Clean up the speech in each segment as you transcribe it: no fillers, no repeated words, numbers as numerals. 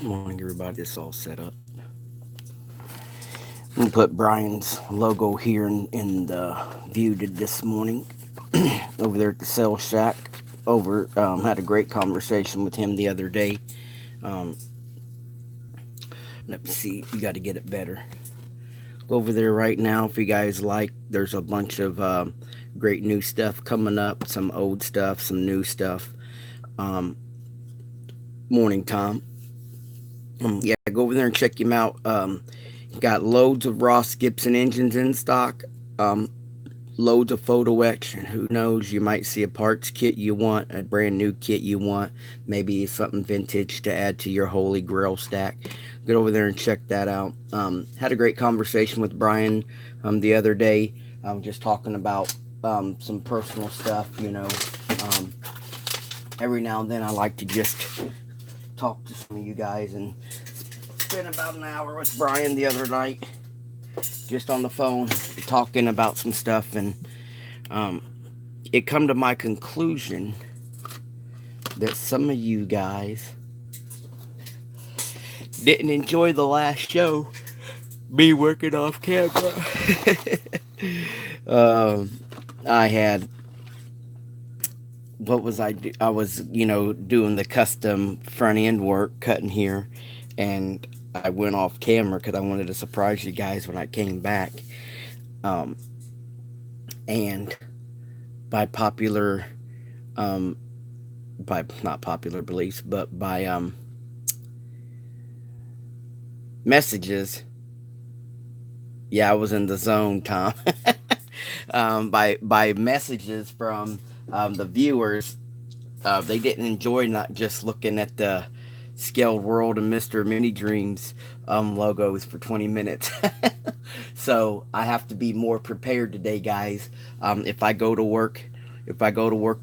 Morning, everybody. It's all set up. I'm gonna put Brian's logo here in the view this morning over there at the sales shack. Had a great conversation with him the other day. Um, Let me see. You got to get it better. Go over there right now if you guys like. There's a bunch of great new stuff coming up. Some old stuff, some new stuff. Um, Morning, Tom. Yeah, go over there and check him out. Got loads of Ross Gibson engines in stock. Um, Loads of photo etch, and who knows, you might see a parts kit you want, a brand new kit you want, maybe something vintage to add to your holy grail stack. Get over there and check that out. Had a great conversation with Brian the other day, just talking about some personal stuff. Um, every now and then I like to just talk to some of you guys, and spent about an hour with Brian the other night just on the phone talking about some stuff, and um, it come to my conclusion that some of you guys didn't enjoy the last show, me working off camera. um, I had what was I was doing the custom front end work, cutting here, and I went off camera because I wanted to surprise you guys when I came back. Um, and by popular um, by not popular beliefs, but by messages. Yeah, I was in the zone, Tom. By messages from the viewers, they didn't enjoy not just looking at the Scaled World and Mr. Mini Dreams logos for 20 minutes. So I have to be more prepared today, guys. If I go to work,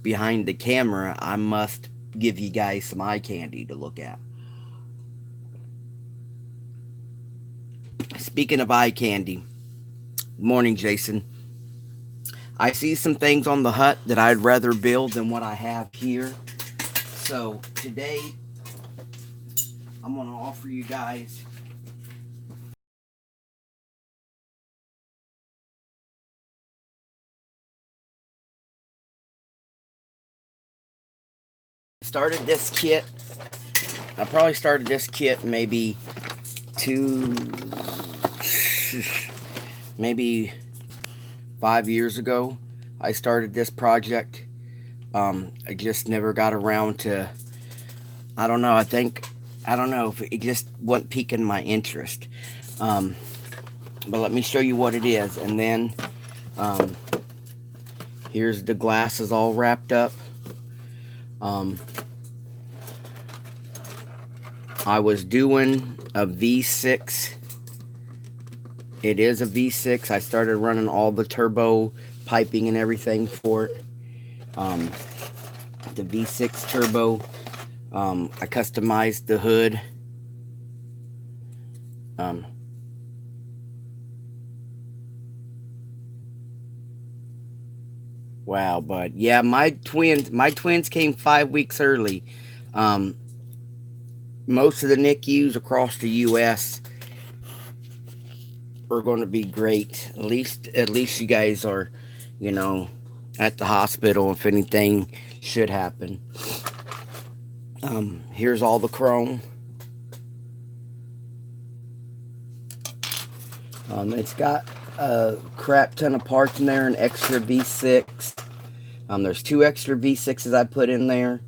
behind the camera, I must give you guys some eye candy to look at. Speaking of eye candy, morning, Jason. I see some things on the hut that I'd rather build than what I have here. So today, I'm going to offer you guys. Started this kit. I probably started this kit two, maybe 5 years ago. I started this project. I just never got around to. I don't know. I don't know if it just wasn't piquing my interest. Um, but let me show you what it is, and then um, here's the glasses all wrapped up. Um, I was doing a V6. It is a V6. I started running all the turbo piping and everything for it. The V6 turbo. I customized the hood. Um, wow, but yeah, my twins came 5 weeks early. Um, Most of the NICUs across the U.S. are going to be great. At least you guys are, you know, at the hospital if anything should happen. Here's all the chrome. It's got a crap ton of parts in there, an extra V6. There's two extra V6s I put in there.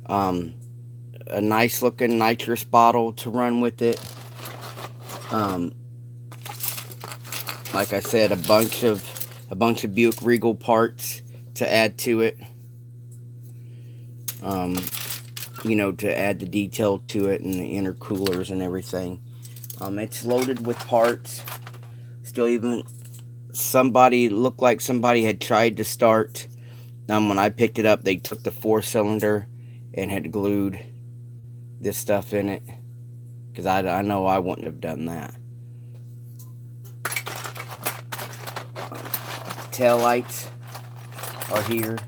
Um, a nice looking nitrous bottle to run with it. Um, like I said, a bunch of Buick Regal parts to add to it. Um, to add the detail to it and the intercoolers and everything. It's loaded with parts. Still, even somebody looked like somebody had tried to start. When I picked it up, they took the 4 cylinder and had glued this stuff in it, because I know I wouldn't have done that. Tail lights are here.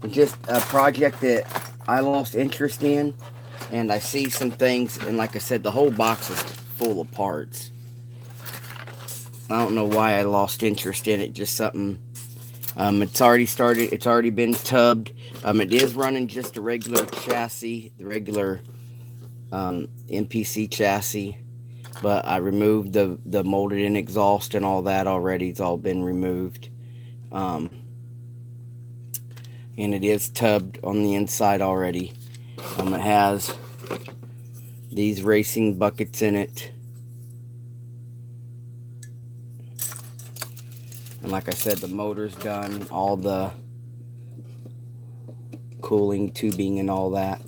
Just a project that I lost interest in, and I see some things, and like I said, the whole box is full of parts. I don't know why I lost interest in it. Just something. It's already started. It's already been tubbed. It is running just a regular chassis, the regular MPC chassis. But I removed the molded in exhaust and all that already. It's all been removed. Um, and it is tubbed on the inside already. It has these racing buckets in it. And like I said, the motor's done. All the cooling tubing and all that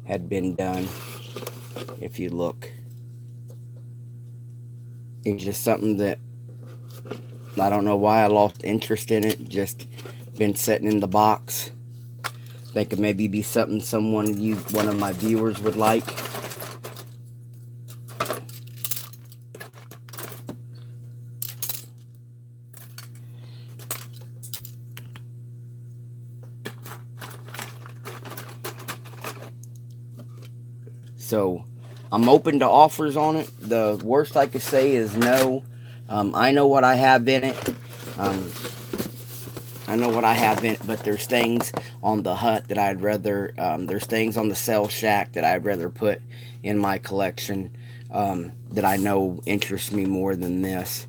had been done. If you look, it's just something that I don't know why I lost interest in it. Just been sitting in the box. Think it maybe be something one of my viewers would like. So I'm open to offers on it. The worst I could say is no. I know what I have in it. I know what I have in it, but there's things on the hut that I'd rather, there's things on the cell shack that I'd rather put in my collection that I know interest me more than this.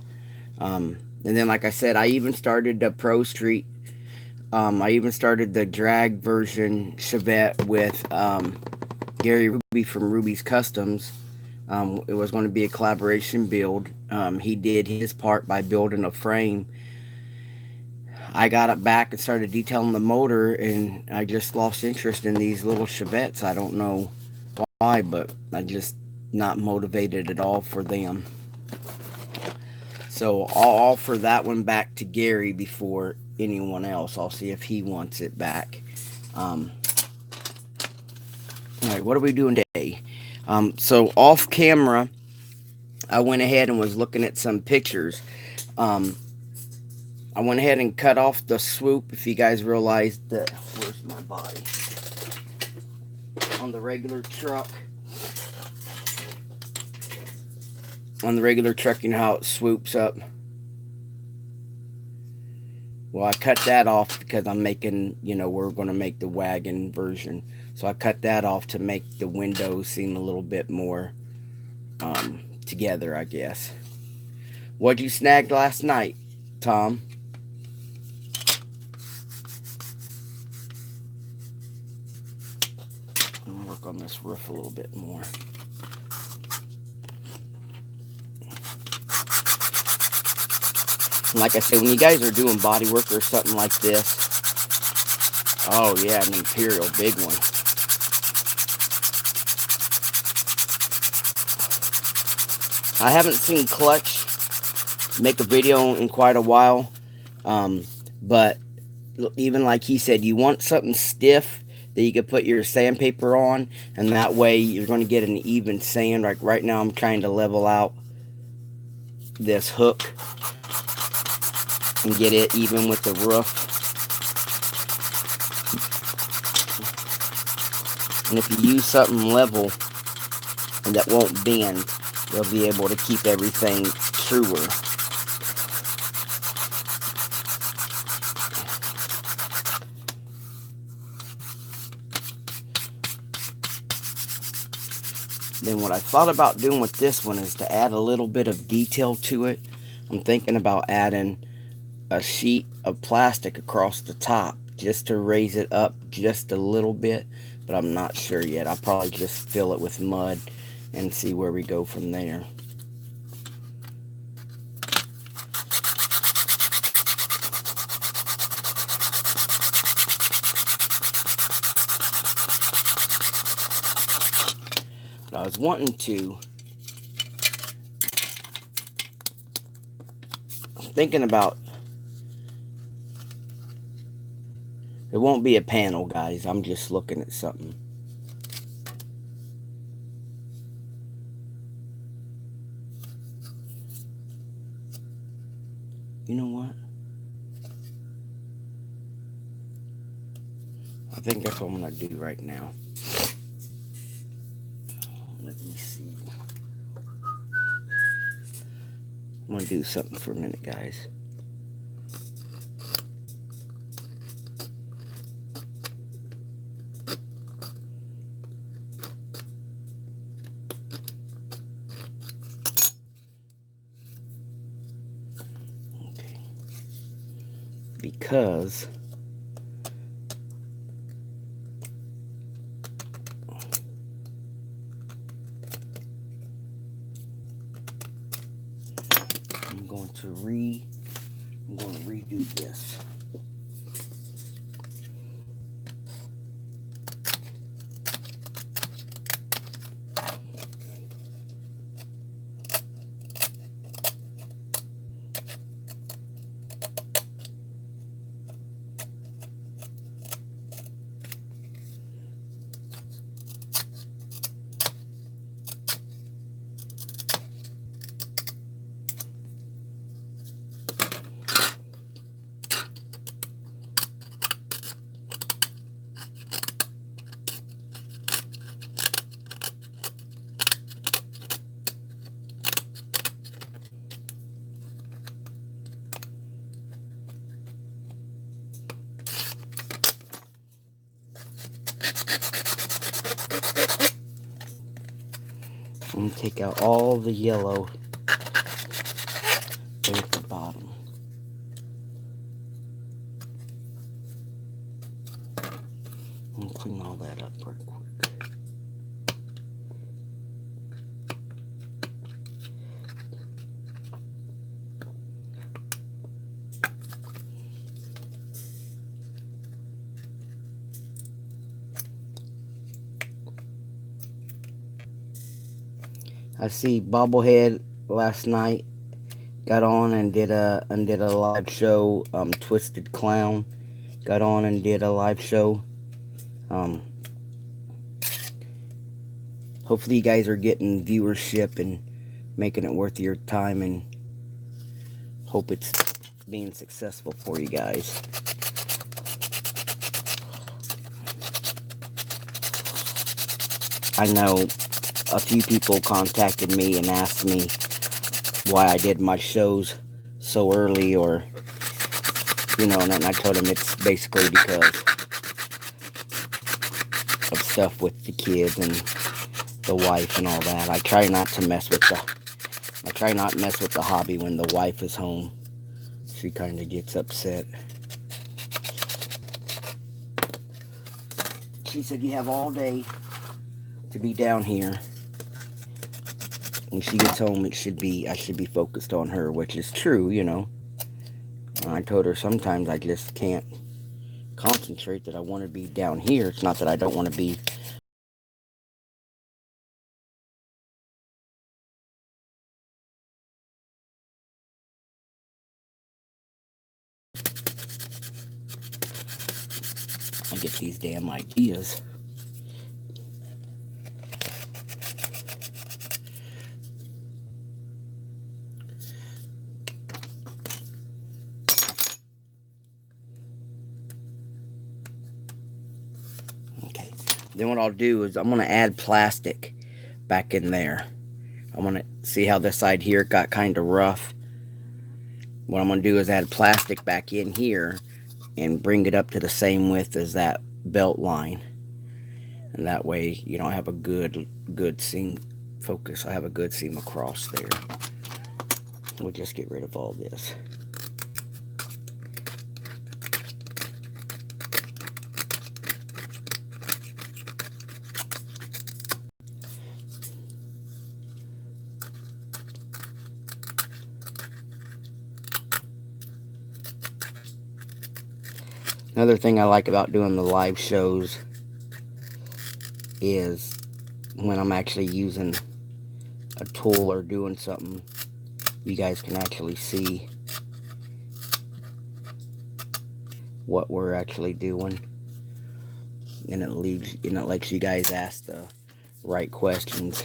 And then, like I said, I even started the Pro Street. I even started the drag version Chevette with Gary Ruby from Ruby's Customs. It was going to be a collaboration build. He did his part by building a frame. I got it back and started detailing the motor, and I just lost interest in these little Chevettes. I don't know why, but I just not motivated at all for them. So I'll offer that one back to Gary before anyone else. I'll see if he wants it back. Alright, what are we doing today? So off camera, I went ahead and was looking at some pictures. I went ahead and cut off the swoop. If you guys realize that, where's my body? On the regular truck. On the regular truck, you know how it swoops up? Well, I cut that off because I'm making, we're going to make the wagon version. So I cut that off to make the windows seem a little bit more together, I guess. What'd you snag last night, Tom? I'm going to work on this roof a little bit more. Like I said, when you guys are doing body work or something like this, oh yeah, an Imperial big one. I haven't seen Clutch make a video in quite a while, but even like he said, you want something stiff that you can put your sandpaper on, and that way you're going to get an even sand. Like right now I'm trying to level out this hook and get it even with the roof. And if you use something level and that won't bend, you'll be able to keep everything truer. Then what I thought about doing with this one is to add a little bit of detail to it. I'm thinking about adding a sheet of plastic across the top just to raise it up just a little bit, but I'm not sure yet. I'll probably just fill it with mud and see where we go from there. But I was wanting to, thinking about, it won't be a panel, guys. I'm just looking at something. You know what? I think that's what I'm going to do right now. Let me see. I'm going to do something for a minute, guys. Okay. Because I'm going to redo this. I'm going to take out all the yellow there at the bottom. I'm going to clean all that up real quick. I see Bobblehead last night got on and did a live show. Twisted Clown got on and did a live show. Hopefully you guys are getting viewership and making it worth your time, and hope it's being successful for you guys. I know a few people contacted me and asked me why I did my shows so early, or and I told them it's basically because of stuff with the kids and the wife and all that. I try not to mess with the hobby when the wife is home. She kind of gets upset. She said, "You have all day to be down here. When she gets home, I should be focused on her," which is true, I told her sometimes I just can't concentrate, that I want to be down here. It's not that I don't want to be. I get these damn ideas. Okay. Then what I'll do is I'm going to add plastic back in there. I want to see how this side here got kind of rough. What I'm going to do is add plastic back in here and bring it up to the same width as that belt line. And that way, I have a good seam focus. I have a good seam across there. We'll just get rid of all this. Another thing I like about doing the live shows is when I'm actually using a tool or doing something, you guys can actually see what we're actually doing, and it lets you guys ask the right questions.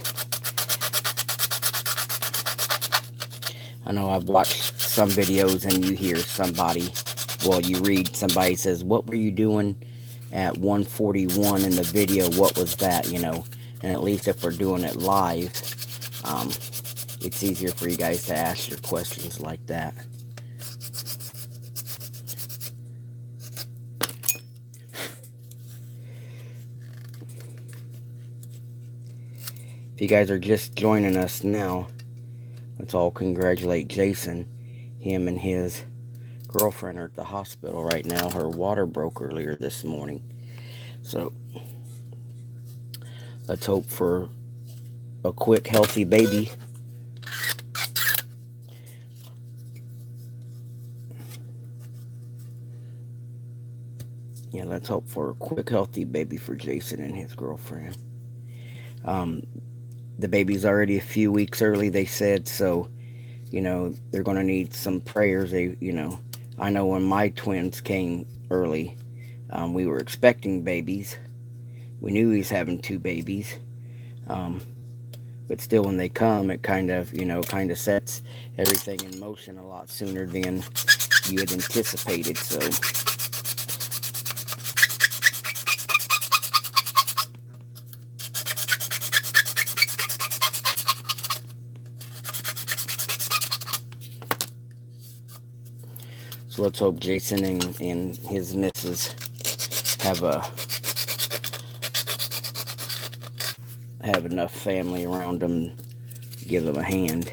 I know I've watched some videos and you hear somebody, you read somebody says, "What were you doing at 1:41 in the video, what was that, and at least if we're doing it live, um, it's easier for you guys to ask your questions like that. If you guys are just joining us now, let's all congratulate Jason. Him and his girlfriend are at the hospital right now. Her water broke earlier this morning. So let's hope for a quick, healthy baby. Yeah, let's hope for a quick, healthy baby for Jason and his girlfriend. The baby's already a few weeks early, they said, so, they're going to need some prayers. I know when my twins came early, we were expecting babies. We knew he was having two babies. But still, when they come, it kind of sets everything in motion a lot sooner than you had anticipated. So let's hope Jason and his missus have enough family around them to give them a hand.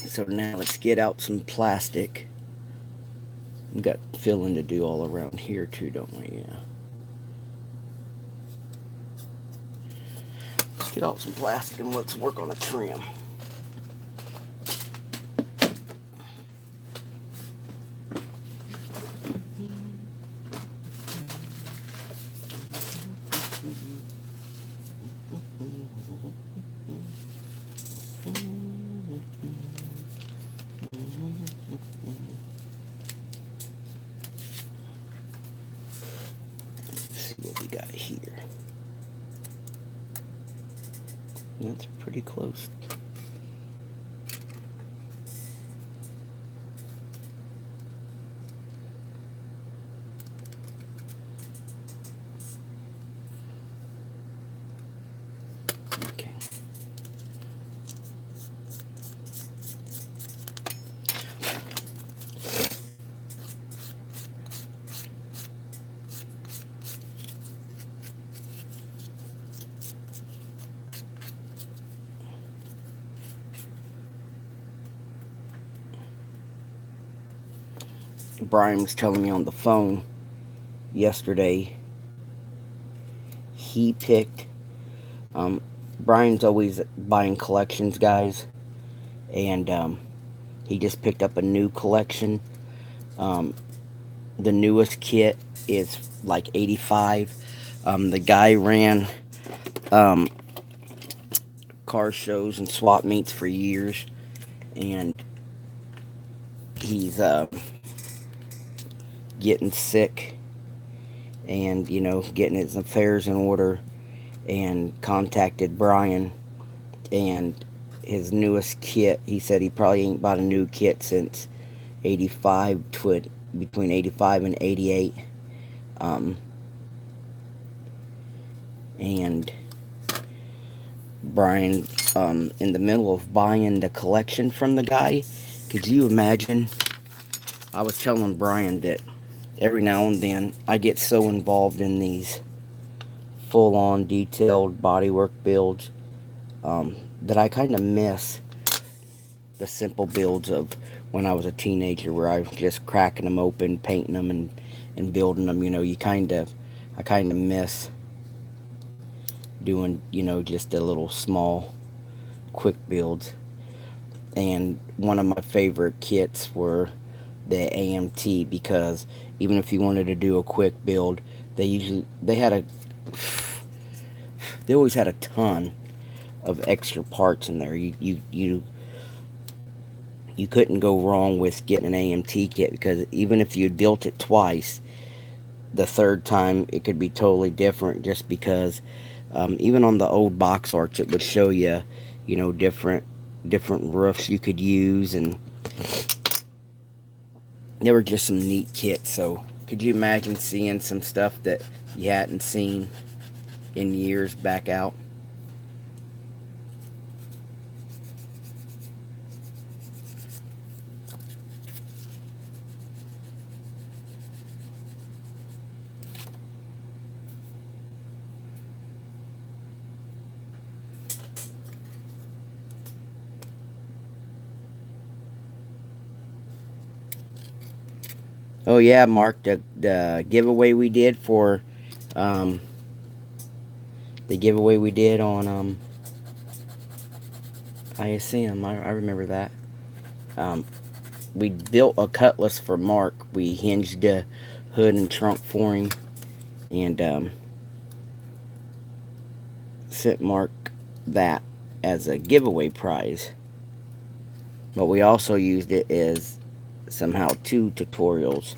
So now let's get out some plastic. We've got filling to do all around here too, don't we? Yeah. Let's get out some plastic and let's work on a trim. See what we got here. That's pretty close. Okay. Brian was telling me on the phone yesterday he picked Brian's always buying collections, guys, and he just picked up a new collection. The newest kit is like 85. The guy ran car shows and swap meets for years, and he's getting sick and getting his affairs in order, and contacted Brian. And his newest kit, he said he probably ain't bought a new kit since 85 between 85 and 88. And Brian, in the middle of buying the collection from the guy, could you imagine? I was telling Brian that every now and then I get so involved in these full-on detailed bodywork builds that I kind of miss the simple builds of when I was a teenager, where I was just cracking them open, painting them, and building them. I kind of miss doing just the little small quick builds. And one of my favorite kits were the AMT, because even if you wanted to do a quick build, they always had a ton of extra parts in there. You couldn't go wrong with getting an AMT kit, because even if you built it twice, the third time it could be totally different, just because even on the old box arts it would show you, different roofs you could use, and they were just some neat kits. So could you imagine seeing some stuff that you hadn't seen in years back out? Oh yeah, Mark, the giveaway we did for um, the giveaway we did on ISM. I remember that. Um, we built a cutlass for Mark. We hinged the hood and trunk for him, and sent Mark that as a giveaway prize. But we also used it as somehow two tutorials.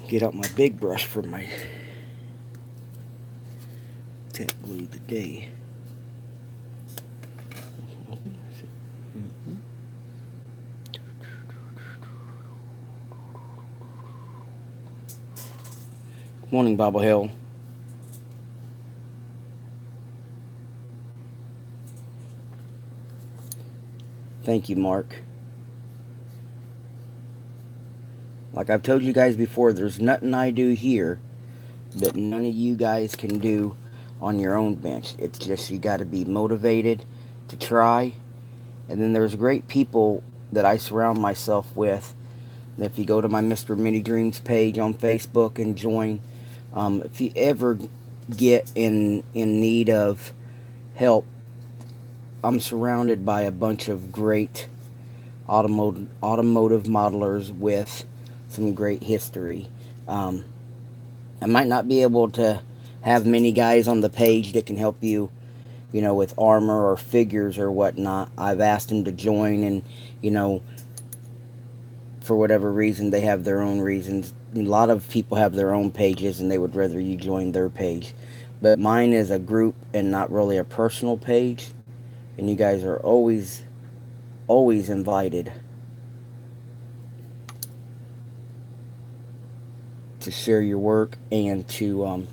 Get out my big brush for my tech glue today. Good morning, Bobble Hill. Thank you, Mark. Like I've told you guys before, there's nothing I do here that none of you guys can do on your own bench. It's just you got to be motivated to try. And then there's great people that I surround myself with. And if you go to my Mr. Mini Dreams page on Facebook and join, if you ever get in need of help, I'm surrounded by a bunch of great automotive modelers with some great history. I might not be able to have many guys on the page that can help you, with armor or figures or whatnot. I've asked them to join, and for whatever reason, they have their own reasons. A lot of people have their own pages, and they would rather you join their page. But mine is a group and not really a personal page, and you guys are always invited to share your work and to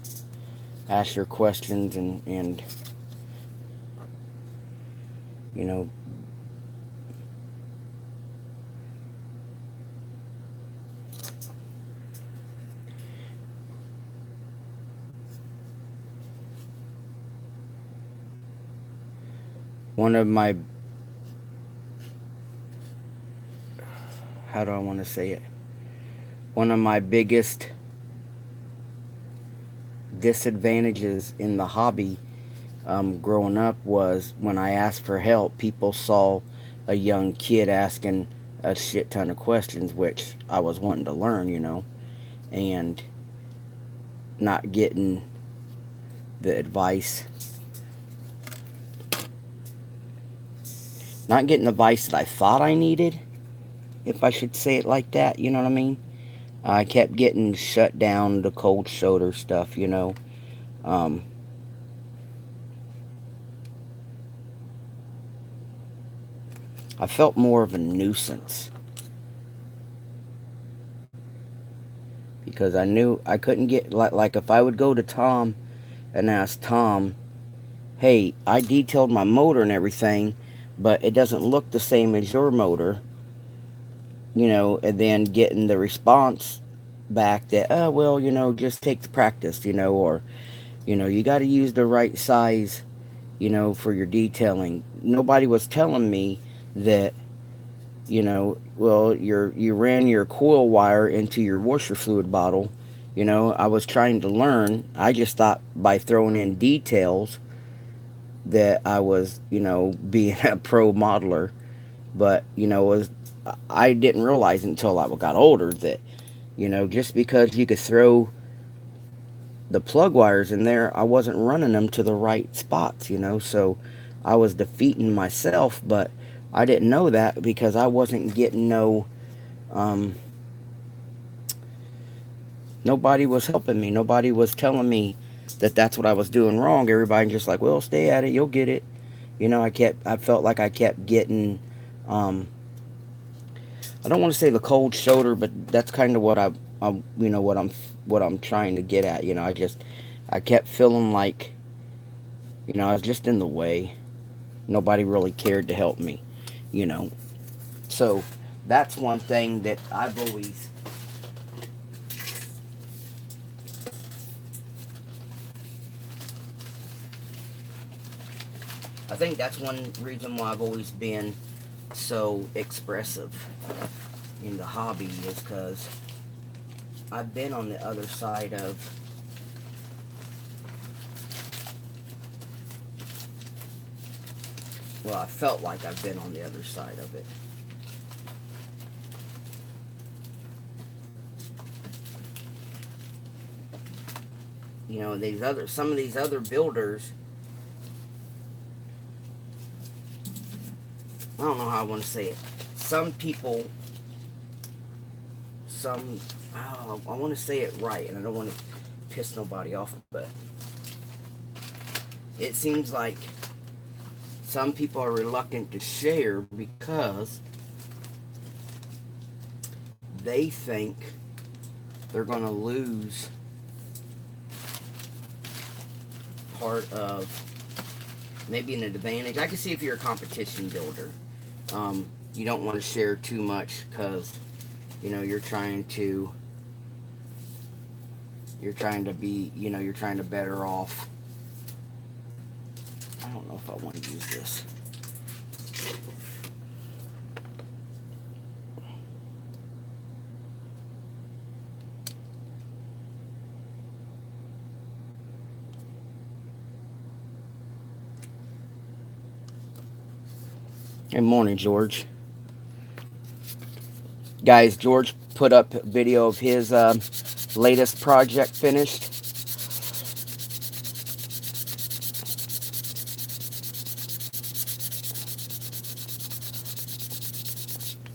ask your questions, and you know one of my, how do I want to say it, one of my biggest disadvantages in the hobby, growing up, was when I asked for help, people saw a young kid asking a shit ton of questions, which I was wanting to learn, and not getting the advice. not getting the advice that I thought I needed, if I should say it like that. You know what I mean? I kept getting shut down the cold shoulder stuff. Um, I felt more of a nuisance because I knew I couldn't get like if I would go to Tom and ask Tom, "Hey, I detailed my motor and everything, but it doesn't look the same as your motor," and then getting the response back that, "Oh, well, just take the practice, or you got to use the right size, for your detailing." Nobody was telling me that, well, you ran your coil wire into your washer fluid bottle. I was trying to learn. I just thought by throwing in details that I was, being a pro modeler. But, was I didn't realize until I got older that, just because you could throw the plug wires in there, I wasn't running them to the right spots, so I was defeating myself, but I didn't know that because I wasn't getting um, nobody was helping me. Nobody was telling me that that's what I was doing wrong. Everybody just like, well, stay at it, you'll get it. I felt like I kept getting, um, I don't want to say the cold shoulder, but that's kind of what what I'm trying to get at. I kept feeling like, I was just in the way. Nobody really cared to help me, you know. So that's one thing that I think that's one reason why I've always been so expressive in the hobby is because I've been on the other side of, well, I felt like I've been on the other side of it. Some of these other builders, I don't know how I want to say it. Some people, some, oh, I want to say it right, and I don't want to piss nobody off, but it seems like some people are reluctant to share because they think they're going to lose part of maybe an advantage. I can see if you're a competition builder, you don't want to share too much because you're trying to be you're trying to better off. I don't know if I want to use this. Good morning, George. Guys, George put up a video of his latest project finished.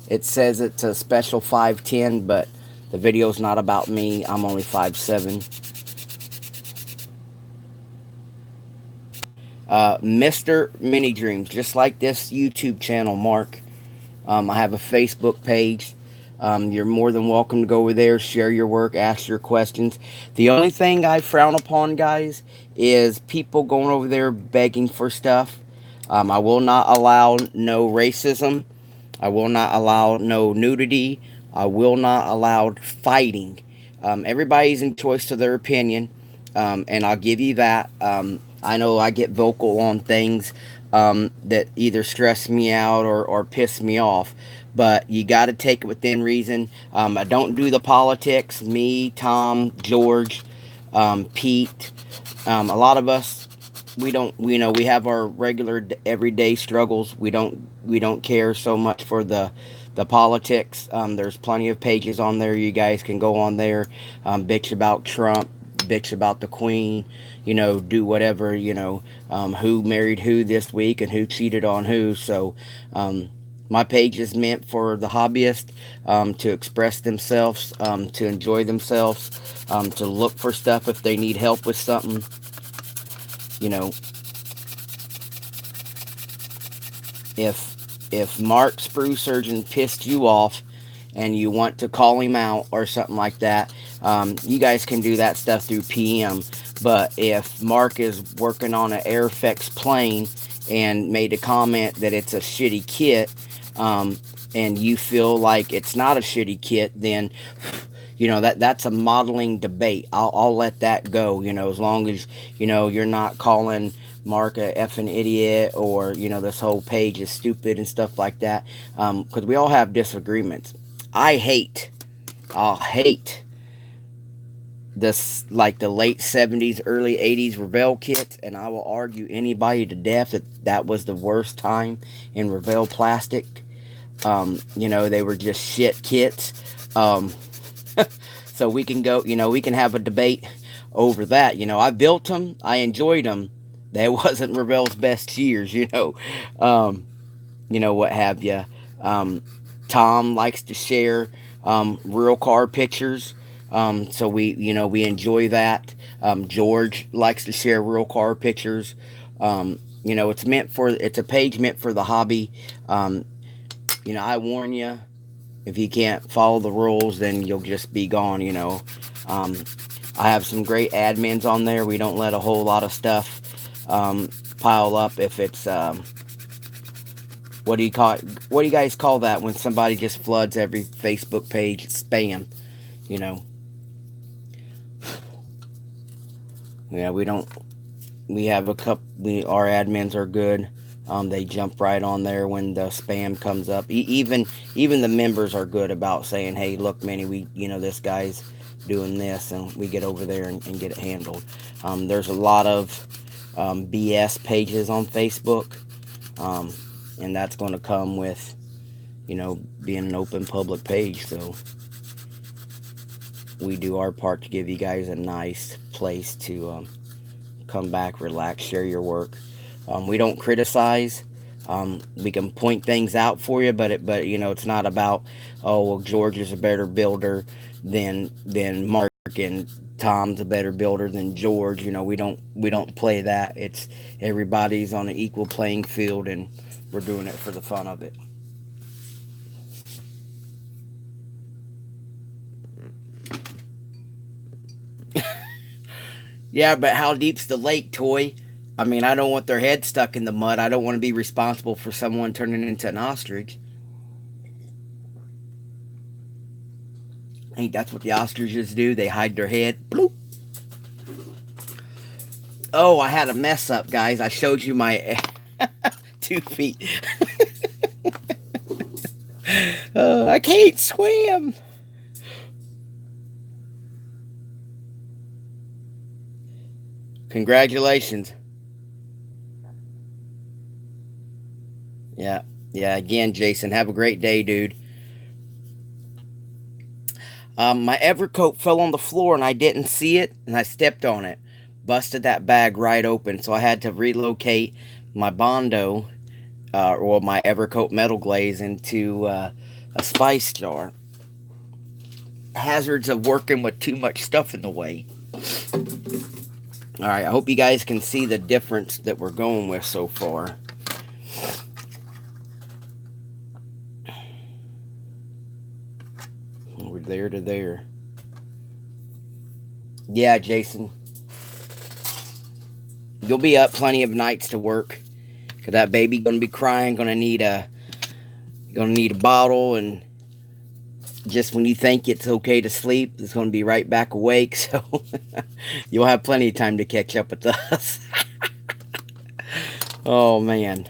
It says it's a special 5'10", but the video's not about me. I'm only 5'7". Mr. Mini Dreams, just like this YouTube channel, Mark. I have a Facebook page. You're more than welcome to go over there, share your work, ask your questions. The only thing I frown upon, guys, is people going over there begging for stuff. I will not allow no racism. I will not allow no nudity. I will not allow fighting. Everybody's in choice to their opinion, and I'll give you that. I know I get vocal on things that either stress me out or piss me off, but you got to take it within reason. I don't do the politics. Me, Tom, George, Pete, a lot of us, we don't, we have our regular everyday struggles. We don't care so much for the politics. There's plenty of pages on there. You guys can go on there, bitch about Trump, bitch about the queen, do whatever, who married who this week and who cheated on who. So, my page is meant for the hobbyist, to express themselves, to enjoy themselves, to look for stuff if they need help with something. You know, if Mark Sprue Surgeon pissed you off and you want to call him out or something like that, you guys can do that stuff through PM. But if Mark is working on an Airfix plane and made a comment that it's a shitty kit, and you feel like it's not a shitty kit, then that's a modeling debate. I'll let that go, as long as you're not calling Mark a effing idiot, or this whole page is stupid and stuff like that, because we all have disagreements. I'll hate this, like the late 70s early 80s Revell kits, and I will argue anybody to death that was the worst time in Revell plastic. They were just shit kits. So we can go, we can have a debate over that. I built them, I enjoyed them. That wasn't Revell's best years, what have you. Tom likes to share real car pictures, so we enjoy that. George likes to share real car pictures. It's a page meant for the hobby. I warn you, if you can't follow the rules, then you'll just be gone. I have some great admins on there. We don't let a whole lot of stuff pile up. If it's what do you call it? What do you guys call that when somebody just floods every Facebook page? Spam. Yeah, we don't. We have a couple. Our admins are good. They jump right on there when the spam comes up. Even the members are good about saying, "Hey, look, Manny, this guy's doing this," and we get over there and get it handled. There's a lot of BS pages on Facebook, and that's going to come with, being an open public page. So we do our part to give you guys a nice place to come back, relax, share your work. We don't criticize. We can point things out for you, but it's not about, oh, well, George is a better builder than Mark, and Tom's a better builder than George. We don't play that. It's everybody's on an equal playing field, and we're doing it for the fun of it. Yeah, but how deep's the lake, Toy? I mean, I don't want their head stuck in the mud. I don't want to be responsible for someone turning into an ostrich. I think that's what the ostriches do. They hide their head. Bloop. Oh, I had a mess up, guys. I showed you my 2 feet. I can't swim. Congratulations. Yeah. Yeah, again, Jason, have a great day, dude. My Evercoat fell on the floor and I didn't see it, and I stepped on it. Busted that bag right open, so I had to relocate my Bondo, or my Evercoat metal glaze, into a spice jar. Hazards of working with too much stuff in the way. Alright, I hope you guys can see the difference that we're going with so far. We're there to there. Yeah, Jason. You'll be up plenty of nights to work. Cause that baby gonna be crying, gonna need a bottle, and just when you think it's okay to sleep, it's gonna be right back awake. So you'll have plenty of time to catch up with us. Oh man.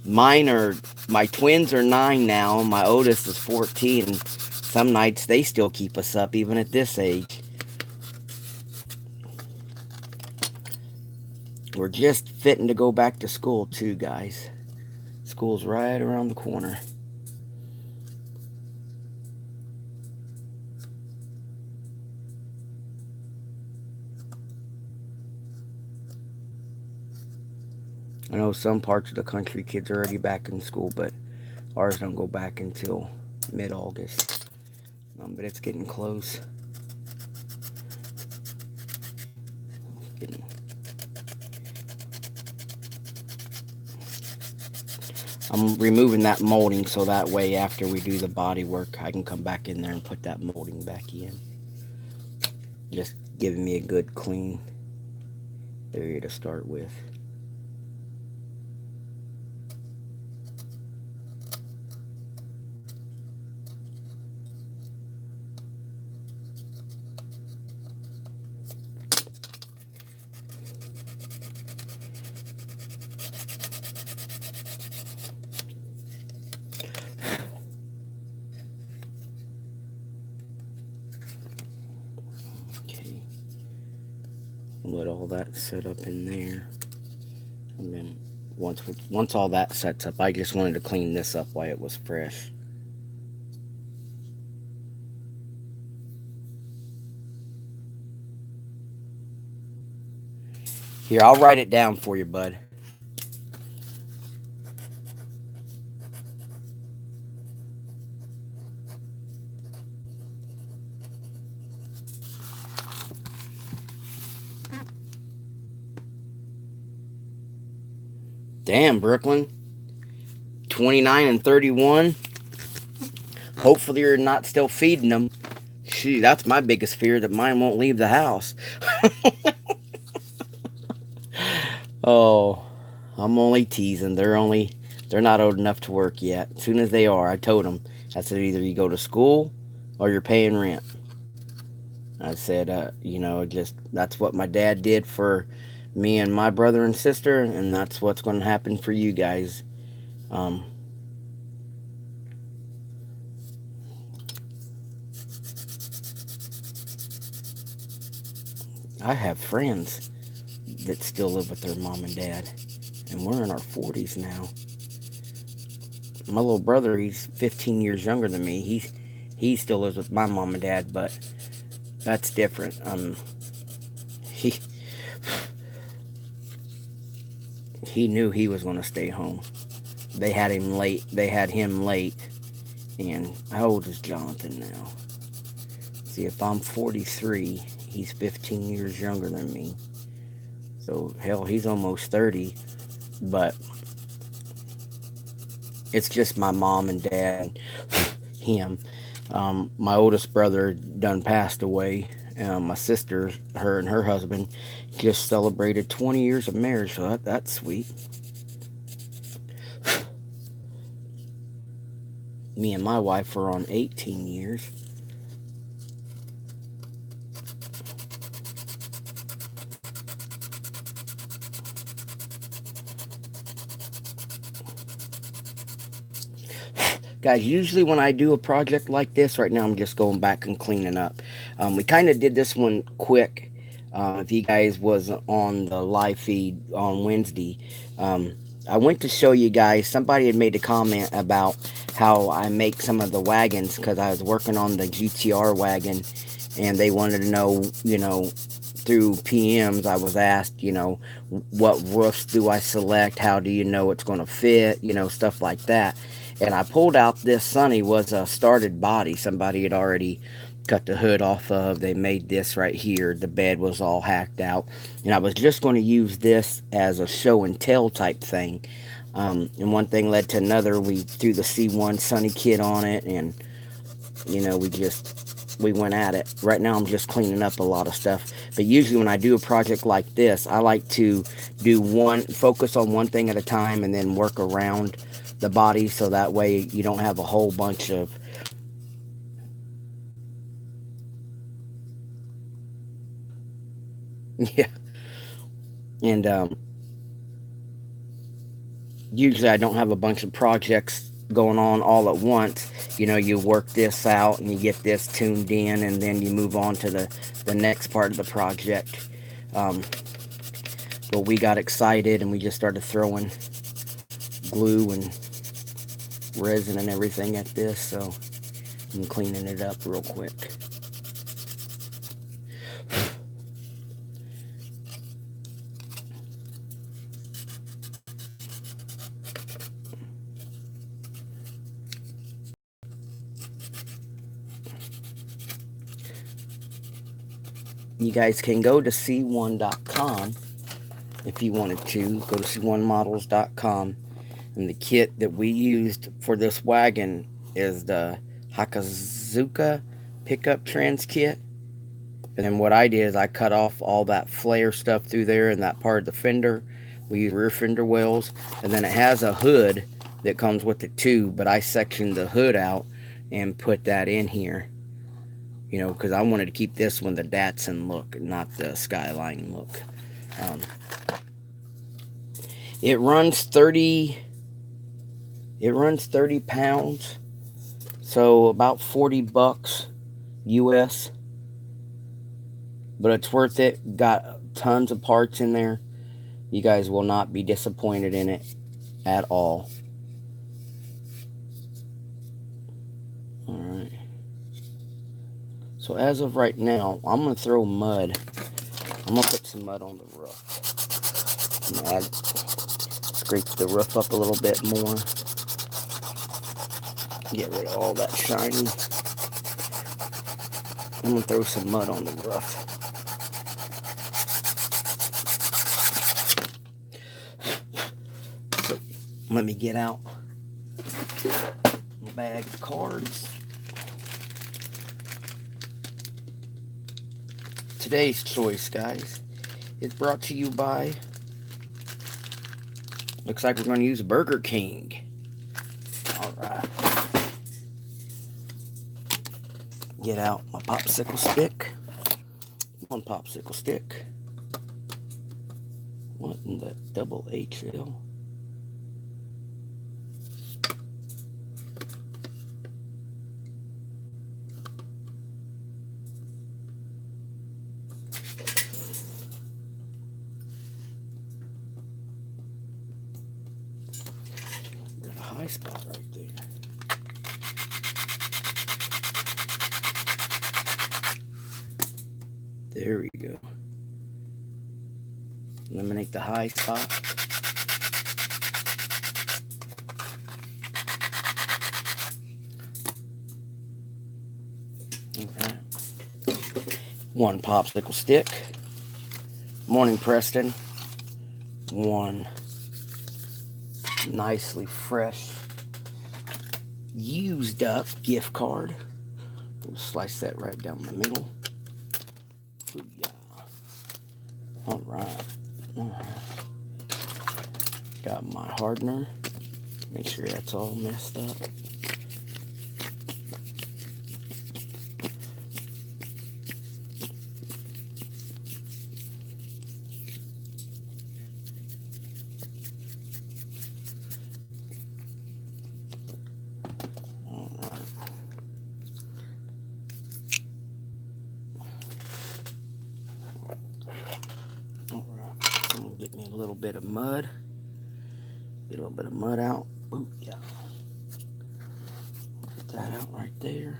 My twins are 9 now, and my oldest is 14. And some nights they still keep us up even at this age. We're just fitting to go back to school too, guys. School's right around the corner. I know some parts of the country kids are already back in school, but ours don't go back until mid-August. But it's getting close. Getting... I'm removing that molding so that way after we do the body work, I can come back in there and put that molding back in. Just giving me a good clean area to start with. Okay. Let all that set up in there. And then once all that sets up, I just wanted to clean this up while it was fresh. Here, I'll write it down for you, bud. Damn, Brooklyn. 29 and 31. Hopefully you're not still feeding them. Gee, that's my biggest fear, that mine won't leave the house. Oh, I'm only teasing. They're not old enough to work yet. As soon as they are, I told them, I said, either you go to school or you're paying rent. I said, just that's what my dad did for me and my brother and sister, and that's what's going to happen for you guys. Um, I have friends that still live with their mom and dad, and we're in our 40s now. My little brother, he's 15 years younger than me. He still lives with my mom and dad, but that's different. He he knew he was going to stay home. They had him late. And how old is Jonathan now? See, if I'm 43, he's 15 years younger than me. So hell, he's almost 30. But it's just my mom and dad, him. My oldest brother done passed away. My sister, her and her husband, just celebrated 20 years of marriage, so that's sweet. Me and my wife are on 18 years. Guys, usually when I do a project like this, right now I'm just going back and cleaning up. We kind of did this one quick. If you guys was on the live feed on Wednesday, I went to show you guys, somebody had made a comment about how I make some of the wagons, because I was working on the GTR wagon, and they wanted to know, through PMs, I was asked, what roofs do I select? How do you know it's going to fit? Stuff like that. And I pulled out this Sunny was a started body. Somebody had already cut the hood off of. They made this right here. The bed was all hacked out. And I was just going to use this as a show and tell type thing. And one thing led to another. We threw the C1 Sunny kit on it, and, we went at it. Right now I'm just cleaning up a lot of stuff. But usually when I do a project like this, I like to focus on one thing at a time and then work around the body, so that way you don't have a whole bunch of yeah. And usually I don't have a bunch of projects going on all at once. You work this out and you get this tuned in, and then you move on to the next part of the project. But we got excited and we just started throwing glue and resin and everything at this, so I'm cleaning it up real quick. You guys can go to c1.com if you wanted to. Go to c1models.com. And the kit that we used for this wagon is the Hakazuka pickup trans kit. And then what I did is I cut off all that flare stuff through there and that part of the fender. We use rear fender wells. And then it has a hood that comes with it too, but I sectioned the hood out and put that in here. You know, because I wanted to keep this one the Datsun look, not the Skyline look. It runs 30 pounds, so about 40 bucks US, but it's worth it. Got tons of parts in there. You guys will not be disappointed in it at all. Alright, so as of right now, I'm going to throw mud. I'm going to put some mud on the roof. Scrape the roof up a little bit more. Get rid of all that shiny. I'm going to throw some mud on the roof. So, let me get out my bag of cards. Today's choice, guys, is brought to you by, looks like we're going to use Burger King. Alright. Get out my popsicle stick. One popsicle stick. What in the double HL? Got a high spot right there. There we go. Eliminate the high spot. Okay. One popsicle stick. Morning, Preston. One nicely fresh, used up gift card. We'll slice that right down the middle. Booyah. All right. Got my hardener. Make sure that's all messed up. Get me a little bit of mud. Get a little bit of mud out. Ooh, yeah. Get that out right there.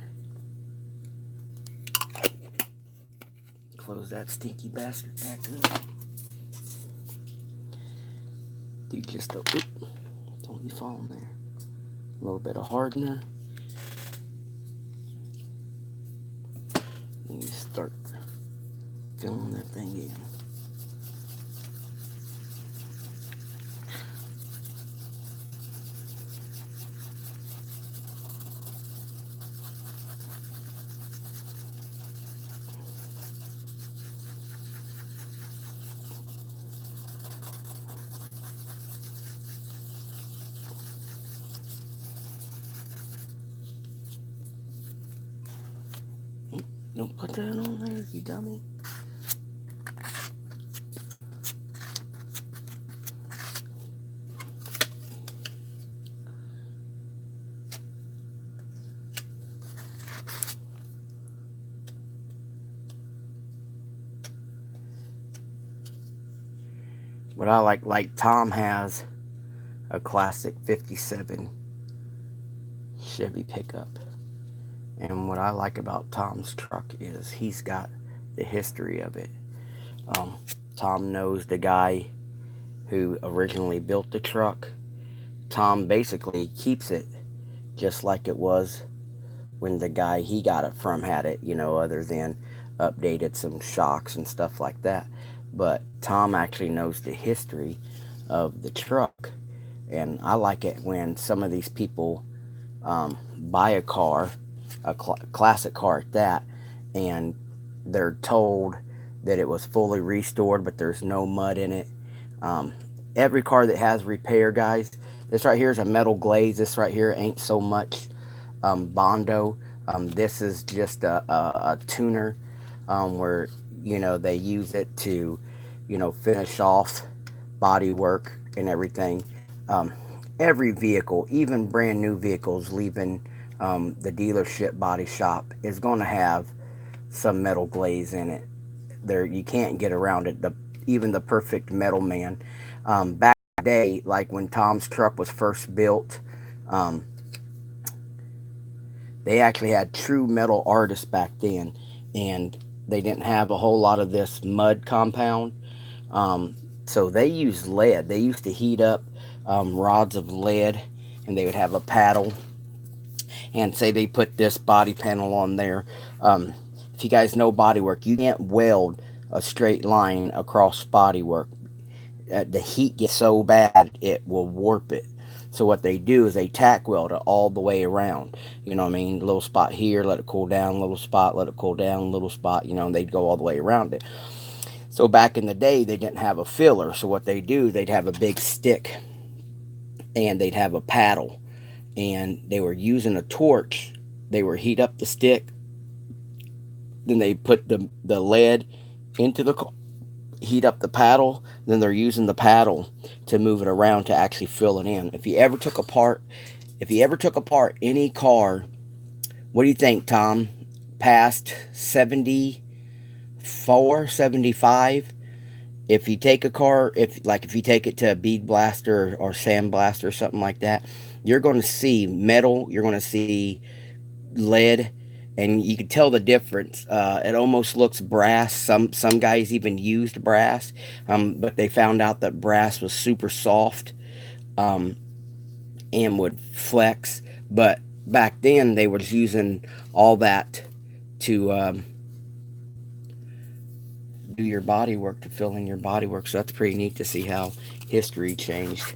Close that stinky bastard back up. Do just a, oop, don't be falling there. A little bit of hardener. And you start filling that thing in. Don't put that on there, you dummy. But I like Tom has a classic 57 Chevy pickup. And what I like about Tom's truck is he's got the history of it. Tom knows the guy who originally built the truck. Tom basically keeps it just like it was when the guy he got it from had it, you know, other than updated some shocks and stuff like that. But Tom actually knows the history of the truck, and I like it when some of these people buy a car, a classic car at that, and they're told that it was fully restored, but there's no mud in it. Um, every car that has repair, guys, this right here is a metal glaze. This right here ain't so much Bondo. This is just a tuner where, they use it to, finish off body work and everything. Um, every vehicle, even brand new vehicles leaving the dealership body shop, is going to have some metal glaze in it. There, you can't get around it. Even the perfect metal man. Back in the day, like when Tom's truck was first built, um, they actually had true metal artists back then, and they didn't have a whole lot of this mud compound. Um, so they used lead. They used to heat up rods of lead, and they would have a paddle, and say they put this body panel on there. Um, if you guys know bodywork, you can't weld a straight line across bodywork. The heat gets so bad it will warp it. So what they do is they tack weld it all the way around. You know what I mean? Little spot here, let it cool down. Little spot, let it cool down. Little spot, and they'd go all the way around it. So back in the day, they didn't have a filler. So what they do, they'd have a big stick, and they'd have a paddle, and they were using a torch. They would heat up the stick, then they put the lead into the heat up the paddle, then they're using the paddle to move it around to actually fill it in. If you ever took apart any car, what do you think, Tom? Past 74, 75? If you take a car, if you take it to a bead blaster or sand blaster or something like that, you're going to see metal, you're going to see lead, and you can tell the difference. It almost looks brass. Some guys even used brass, but they found out that brass was super soft um, and would flex. But back then they were using all that to do your body work, to fill in your body work. So that's pretty neat to see how history changed.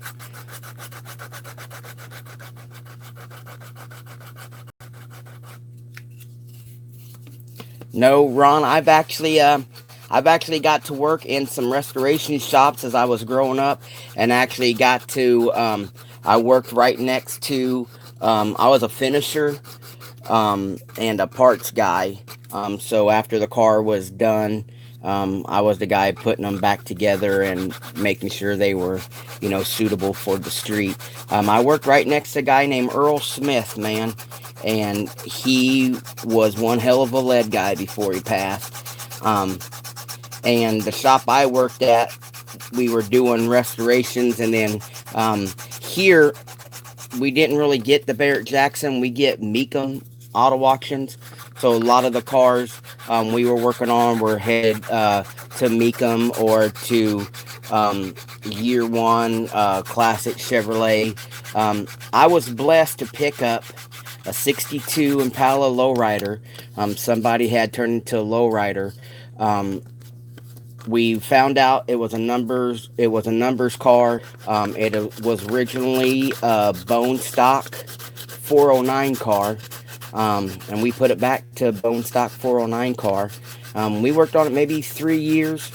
No, Ron, I've actually got to work in some restoration shops as I was growing up, and actually got to I worked right next to I was a finisher and a parts guy. So after the car was done, I was the guy putting them back together and making sure they were, suitable for the street. I worked right next to a guy named Earl Smith, man, and he was one hell of a lead guy before he passed. And the shop I worked at, we were doing restorations, and then here we didn't really get the Barrett Jackson. We get Mecum auto auctions. So a lot of the cars we were working on were headed to Mecum or to Year One Classic Chevrolet. I was blessed to pick up a 62 Impala lowrider. Somebody had turned into a lowrider. We found out it was a numbers car. It was originally a bone stock 409 car, and we put it back to bone stock 409 car. We worked on it maybe 3 years.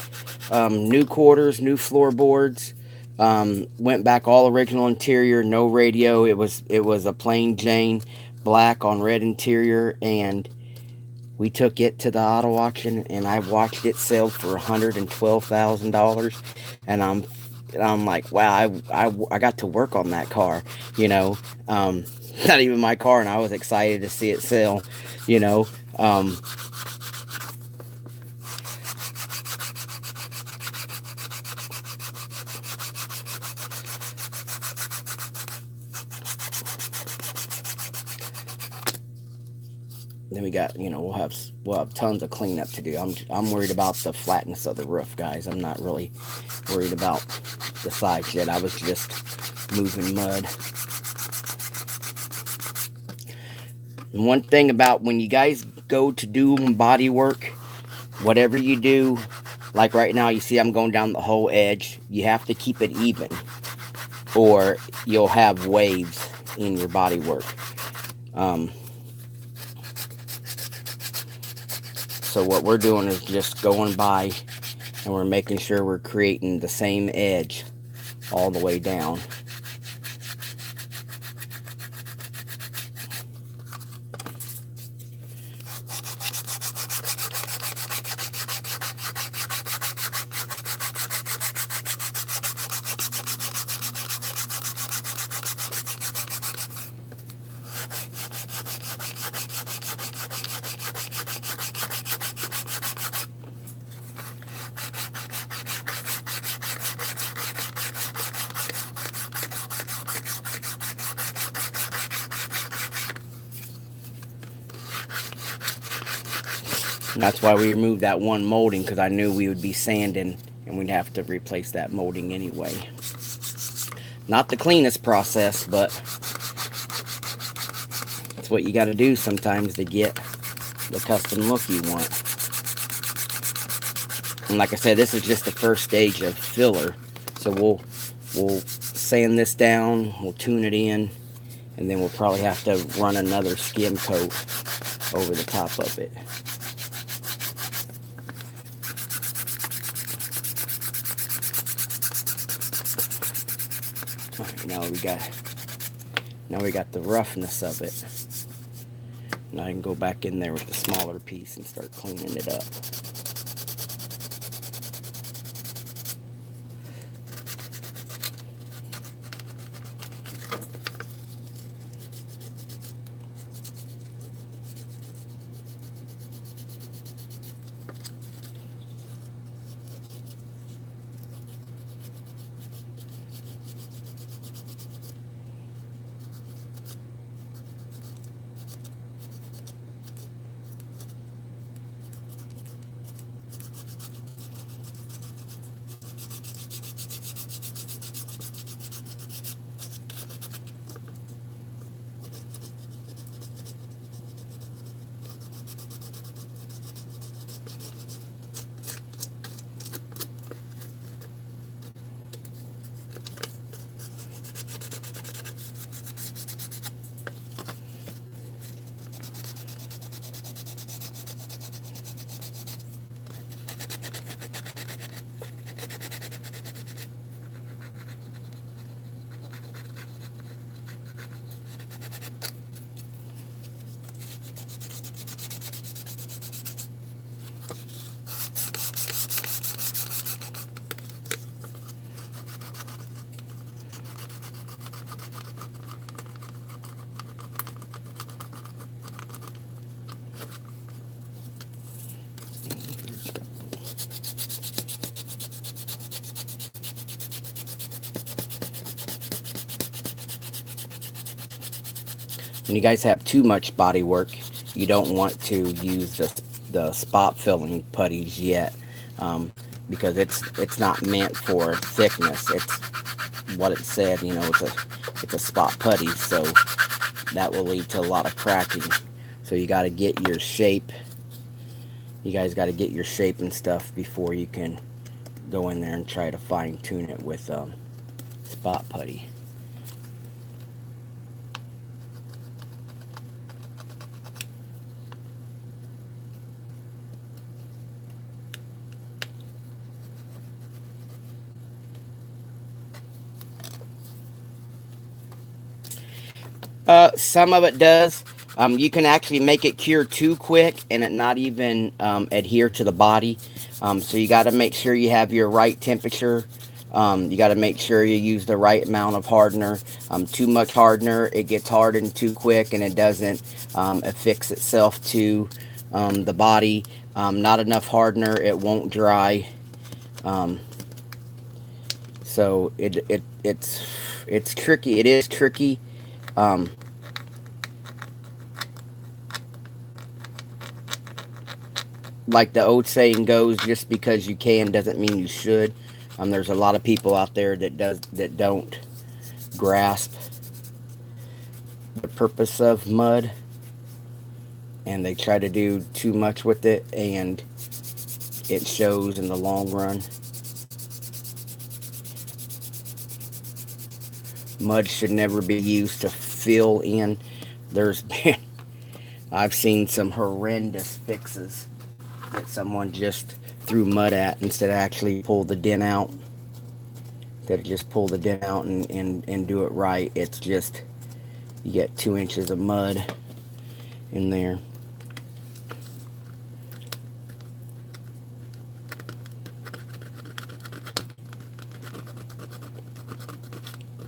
New quarters, new floorboards. Went back all original interior, no radio. It was a plain Jane black on red interior, and we took it to the auto auction, and I watched it sell for $112,000, and I'm like, wow, I got to work on that car, not even my car, and I was excited to see it sell, you know. Then we got, we'll have tons of cleanup to do. I'm worried about the flatness of the roof, guys. I'm not really worried about the sides yet. I was just moving mud. And one thing about when you guys go to do body work, whatever you do, like right now, you see I'm going down the whole edge. You have to keep it even, or you'll have waves in your body work. Um, so what we're doing is just going by, and we're making sure we're creating the same edge all the way down. And that's why we removed that one molding, because I knew we would be sanding and we'd have to replace that molding anyway. Not the cleanest process, but it's what you got to do sometimes to get the custom look you want. And like I said, this is just the first stage of filler. So we'll sand this down, we'll tune it in, and then we'll probably have to run another skim coat over the top of it. Alright, now we got the roughness of it. Now I can go back in there with the smaller piece and start cleaning it up. When you guys have too much body work, you don't want to use the spot filling putties yet, because it's not meant for thickness. It's what it said, you know, it's a spot putty, so that will lead to a lot of cracking. So you got to get your shape. You guys got to get your shape and stuff before you can go in there and try to fine tune it with spot putty. Some of it does. You can actually make it cure too quick and it not even adhere to the body. So you got to make sure you have your right temperature. You got to make sure you use the right amount of hardener. Too much hardener, it gets hardened too quick and it doesn't affix itself to the body. Not enough hardener, it won't dry. So it's tricky. It is tricky. Like the old saying goes, just because you can doesn't mean you should. There's a lot of people out there that don't grasp the purpose of mud, and they try to do too much with it, and it shows in the long run. Mud should never be used to fill in. There's been, I've seen some horrendous fixes that someone just threw mud at instead of actually pull the dent out. That just pull the dent out and do it right. It's just, you get 2 inches of mud in there.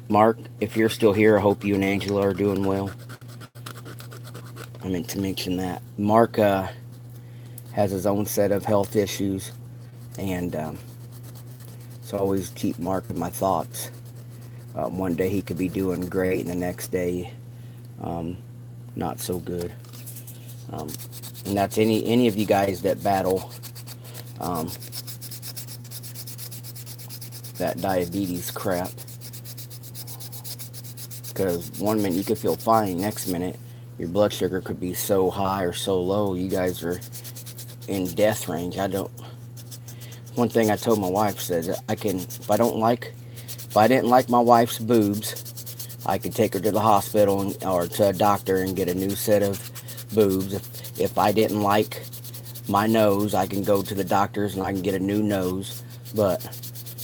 Mark, if you're still here, I hope you and Angela are doing well. I meant to mention that. Mark has his own set of health issues, and so I always keep Mark in my thoughts. One day he could be doing great, and the next day, not so good. And that's any of you guys that battle that diabetes crap. Because one minute you could feel fine, next minute your blood sugar could be so high or so low, you guys are in death range. One thing I told my wife says, if I didn't like my wife's boobs, I could take her to the hospital or to a doctor and get a new set of boobs. If I didn't like my nose, I can go to the doctors and I can get a new nose. But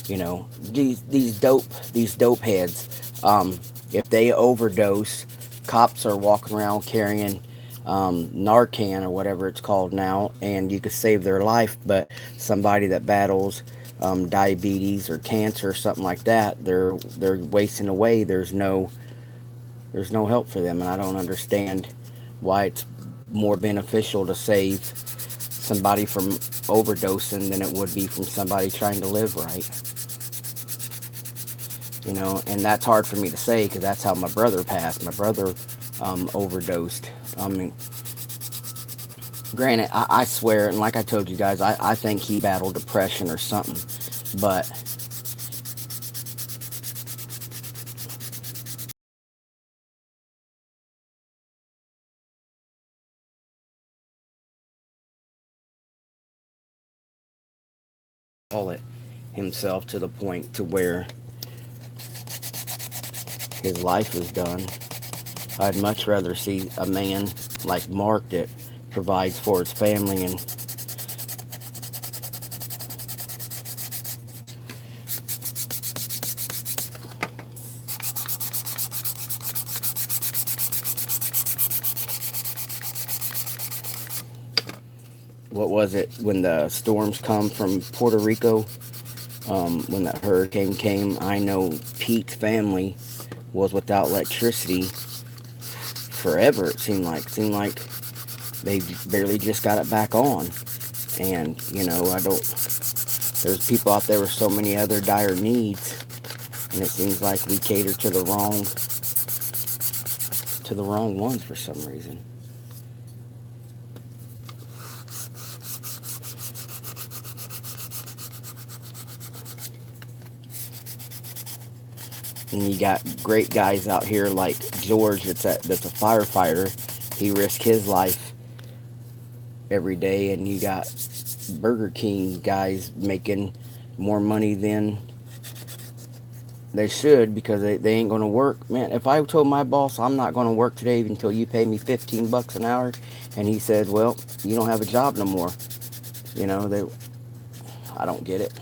these dope heads, if they overdose, cops are walking around carrying Narcan or whatever it's called now, and you could save their life. But somebody that battles diabetes or cancer or something like that, they're wasting away. There's no help for them, and I don't understand why it's more beneficial to save somebody from overdosing than it would be from somebody trying to live right. And that's hard for me to say because that's how my brother passed. My brother overdosed. I mean, granted, I swear, and like I told you guys, I think he battled depression or something, but it himself to the point to where his life is done. I'd much rather see a man like Mark that provides for his family and what was it when the storms come from Puerto Rico, when that hurricane came, I know Pete's family was without electricity forever. It seemed like they barely just got it back on. And there's people out there with so many other dire needs, and it seems like we cater to the wrong ones for some reason. And you got great guys out here like George that's a firefighter. He risked his life every day. And you got Burger King guys making more money than they should because they ain't going to work. Man, if I told my boss I'm not going to work today until you pay me $15 an hour, and he said, well, you don't have a job no more. I don't get it.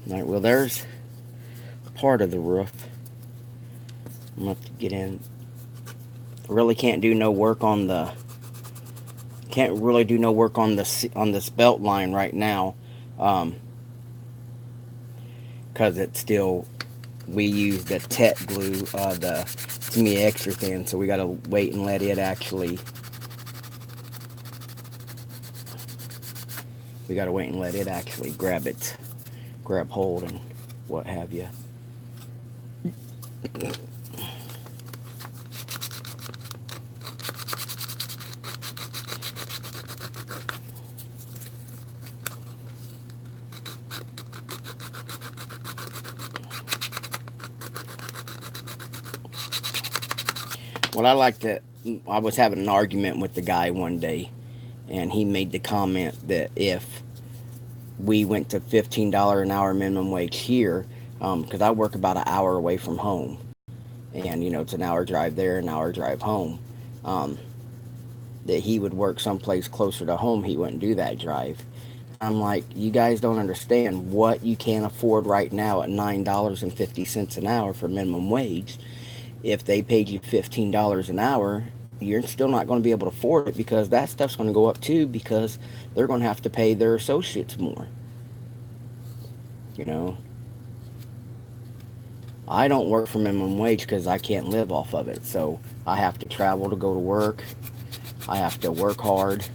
Alright, well, there's part of the roof. I'm going to have to get in. Really can't do no work on the this belt line right now, because it's still, we use the Tet glue, it's me extra thin, so we gotta wait and let it actually grab hold and what have you. What I like to I was having an argument with the guy one day, and he made the comment that if we went to $15 an hour minimum wage here, because I work about an hour away from home, and it's an hour drive there, an hour drive home. Um, that he would work someplace closer to home. He wouldn't do that drive. I'm like, you guys don't understand what you can't afford right now at $9.50 an hour for minimum wage. If they paid you $15 an hour, you're still not going to be able to afford it, because that stuff's going to go up too, because they're going to have to pay their associates more. You know, I don't work for minimum wage because I can't live off of it. So I have to travel to go to work. I have to work hard.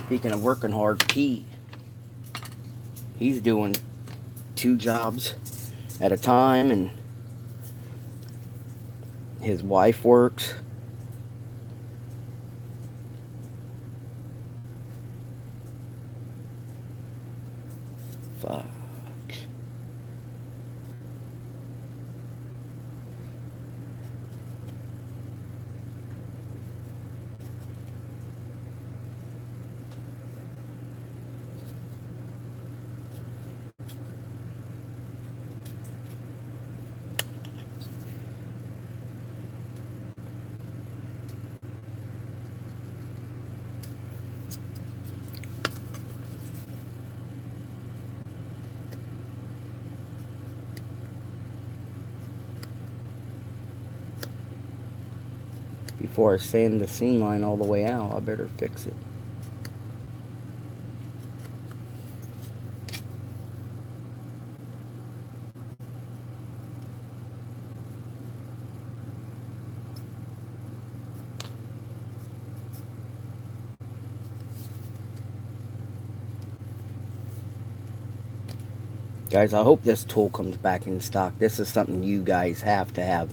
Speaking of working hard, he's doing 2 jobs at a time, and his wife works. Fuck. Before I sand the seam line all the way out, I better fix it. Guys, I hope this tool comes back in stock. This is something you guys have to have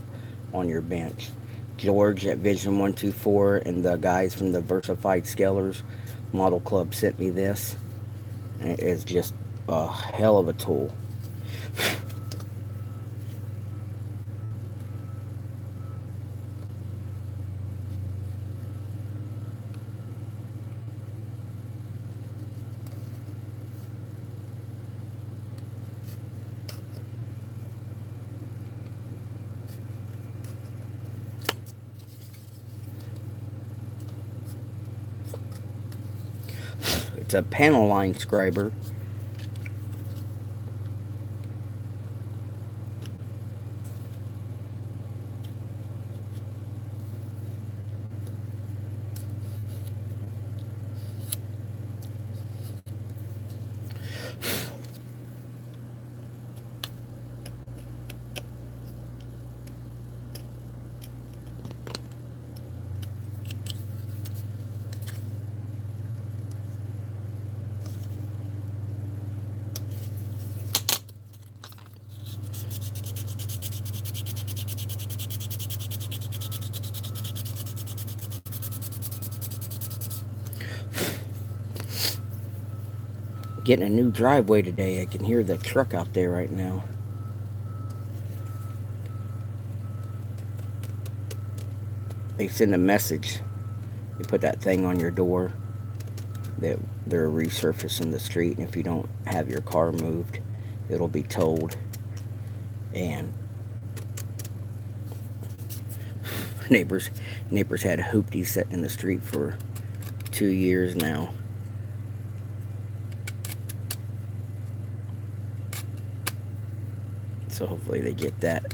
on your bench. George at Vision 124 and the guys from the Versified Scalers Model Club sent me this. And it is just a hell of a tool. It's a panel line scriber. Getting a new driveway today. I can hear the truck out there right now. They send a message. They put that thing on your door that they're resurfacing the street, and if you don't have your car moved, it'll be towed. And neighbors had hoopties sitting in the street for 2 years now. So hopefully they get that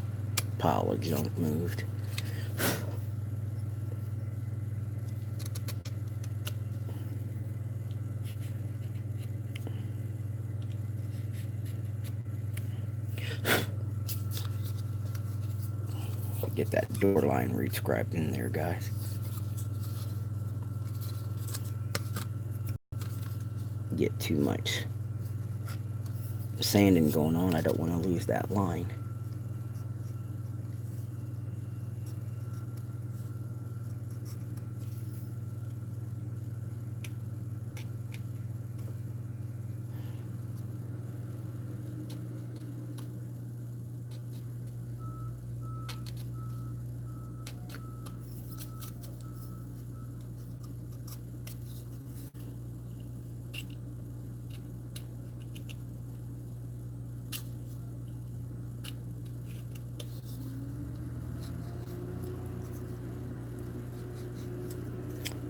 pile of junk moved. Get that door line rescribed in there, guys. Get too much sanding going on. I don't want to lose that line.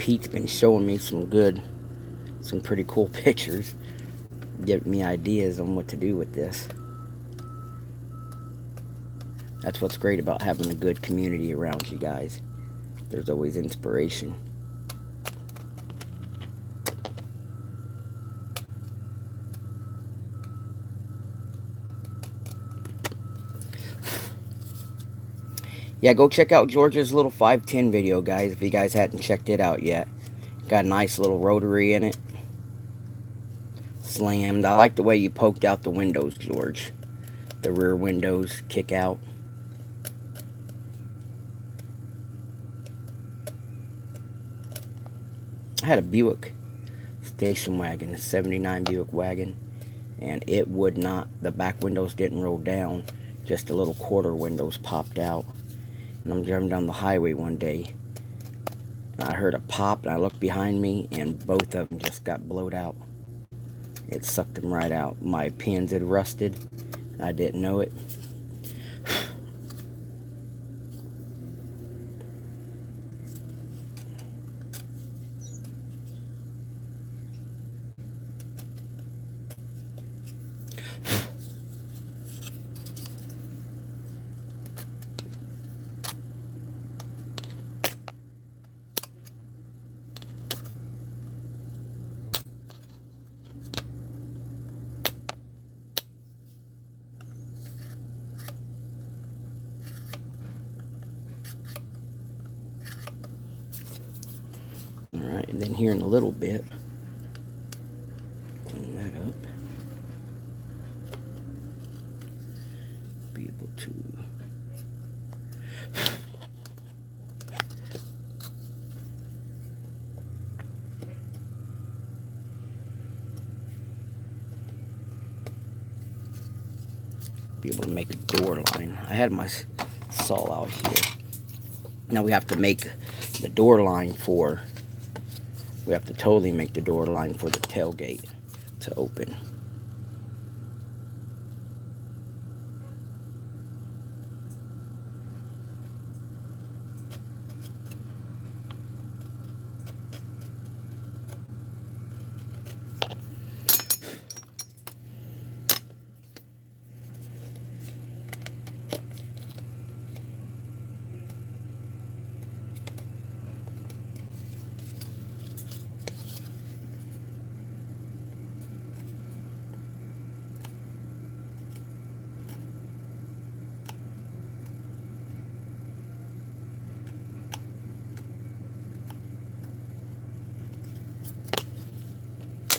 Pete's been showing me some pretty cool pictures, giving me ideas on what to do with this. That's what's great about having a good community around you guys. There's always inspiration. Yeah, go check out George's little 510 video, guys, if you guys hadn't checked it out yet. Got a nice little rotary in it. Slammed. I like the way you poked out the windows, George. The rear windows kick out. I had a Buick station wagon, a 79 Buick wagon, and it would not, the back windows didn't roll down, just the little quarter windows popped out. And I'm driving down the highway one day, and I heard a pop, and I looked behind me, and both of them just got blowed out. It sucked them right out. My pins had rusted, and I didn't know it. Alright, and then here in a little bit, clean that up. Be able to make a door line. I had my saw out here. Now we have to make the door line for, we have to totally make the door line for the tailgate to open.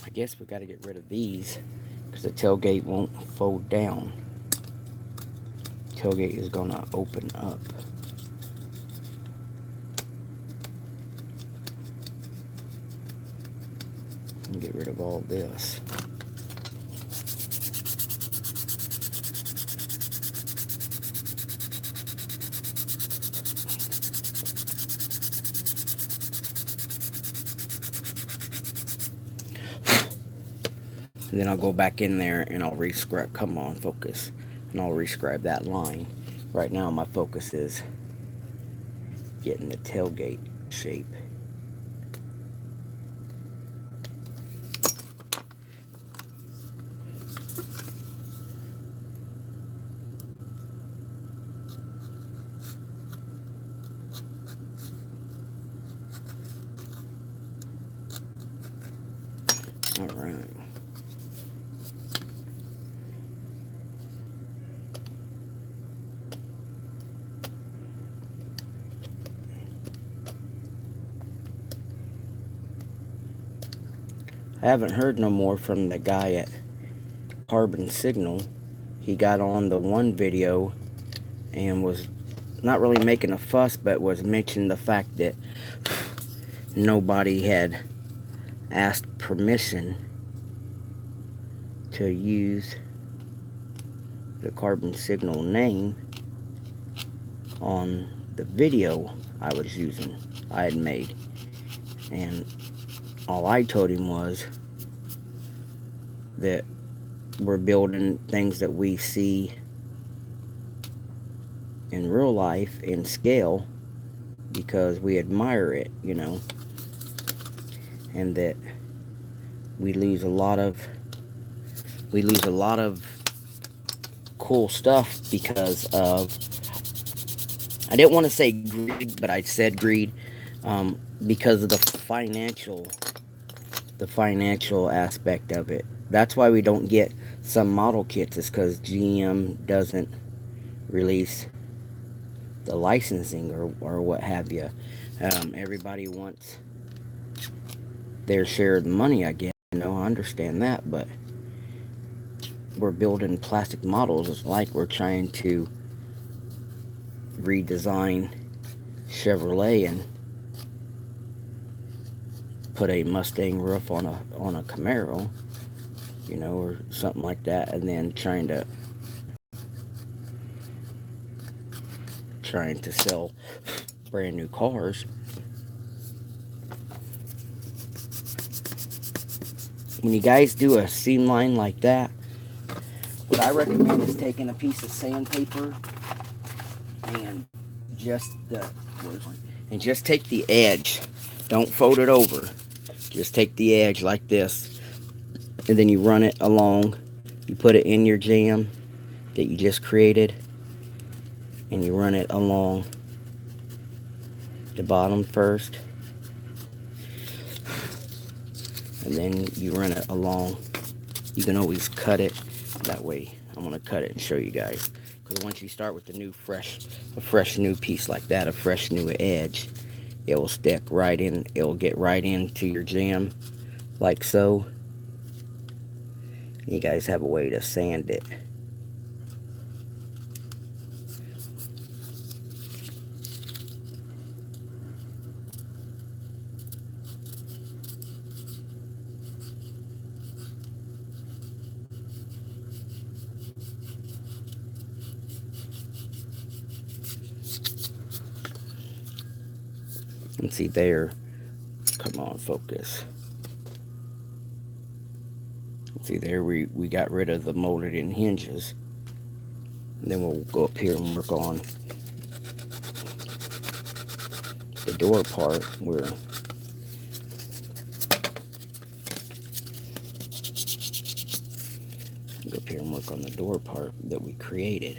I guess we got to get rid of these because the tailgate won't fold down. Tailgate is gonna open up. And get rid of all this. And then I'll go back in there and I'll rescribe, come on, focus. And I'll rescribe that line. Right now my focus is getting the tailgate shape. All right. I haven't heard no more from the guy at Carbon Signal. He got on the one video and was not really making a fuss, but was mentioning the fact that nobody had asked permission to use the Carbon Signal name on the video I was using, I had made. And all I told him was that we're building things that we see in real life in scale because we admire it, you know. and that we lose a lot of cool stuff because of, I didn't want to say greed, but I said greed, because of the financial aspect of it. That's why we don't get some model kits, is because GM doesn't release the licensing or what have you. Everybody wants their share of the money, I guess. I understand that, but we're building plastic models. It's like we're trying to redesign Chevrolet and put a Mustang roof on a Camaro, or something like that, and then trying to sell brand new cars. When you guys do a seam line like that, what I recommend is taking a piece of sandpaper and just take the edge. Don't fold it over. Just take the edge like this, and then you run it along. You put it in your jam that you just created, and you run it along the bottom first, and then you run it along. You can always cut it that way. I'm gonna cut it and show you guys, because once you start with a fresh new piece like that, a fresh new edge, it will stick right in. It'll get right into your jam like so. You guys have a way to sand it. And see there, come on, focus. See there, we got rid of the molded in hinges. And then we'll go up here and work on the door part where go up here and work on the door part that we created.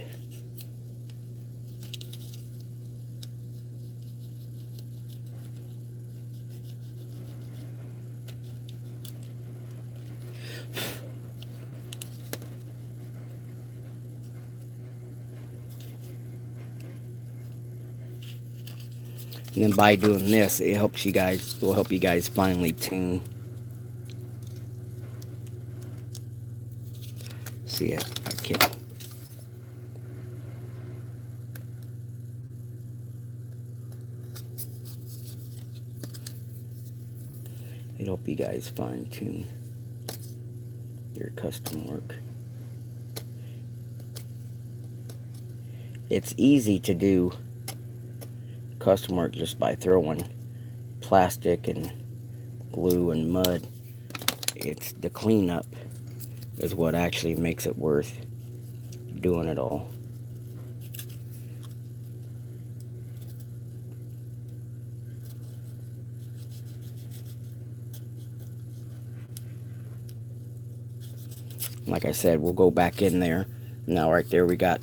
And then by doing this, it helps you guys, will help you guys finely tune. See it? I can't. It help you guys fine tune your custom work. It's easy to do custom work just by throwing plastic and glue and mud. It's the cleanup is what actually makes it worth doing it all. Like I said, we'll go back in there. Now right there we got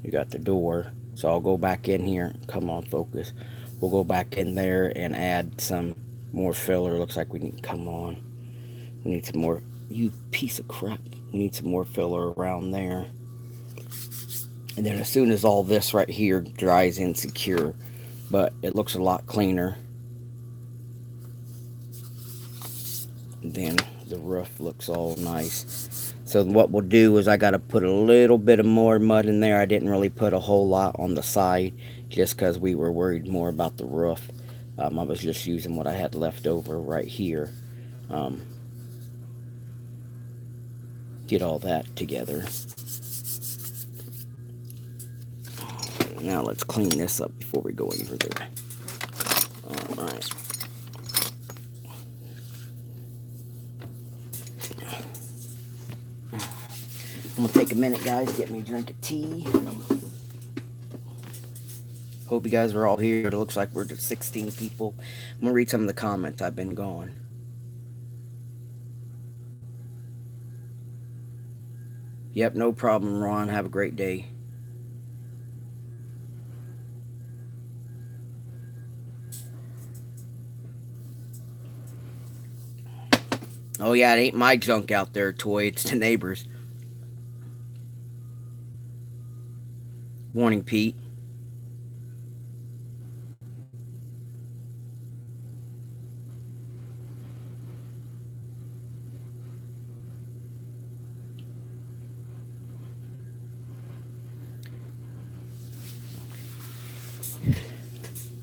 the door. So I'll go back in here. Come on, focus. We'll go back in there and add some more filler. Looks like we need, come on. We need some more, you piece of crap. We need some more filler around there. And then as soon as all this right here dries in secure, but it looks a lot cleaner. Then the roof looks all nice. So what we'll do is I got to put a little bit of more mud in there. I didn't really put a whole lot on the side just because we were worried more about the roof. I was just using what I had left over right here. Get all that together. Now let's clean this up before we go any further. Alright. I'm gonna take a minute, guys, get me a drink of tea. Hope you guys are all here. It looks like we're just 16 people. I'm gonna read some of the comments. I've been gone. Yep, no problem, Ron. Have a great day. Oh yeah, it ain't my junk out there, Toy. It's the neighbors. Morning, Pete.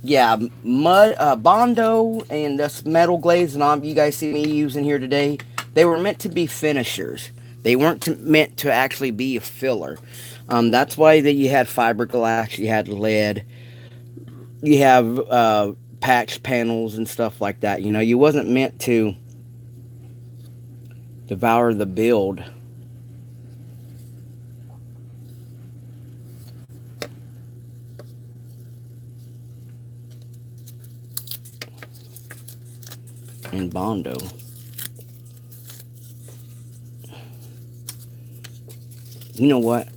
Yeah, mud, Bondo, and this metal glaze, and all you guys see me using here today, they were meant to be finishers. They weren't meant to actually be a filler. That's why that you had fiberglass, you had lead, you have patch panels and stuff like that. You know, you wasn't meant to devour the build. In Bondo. You know what?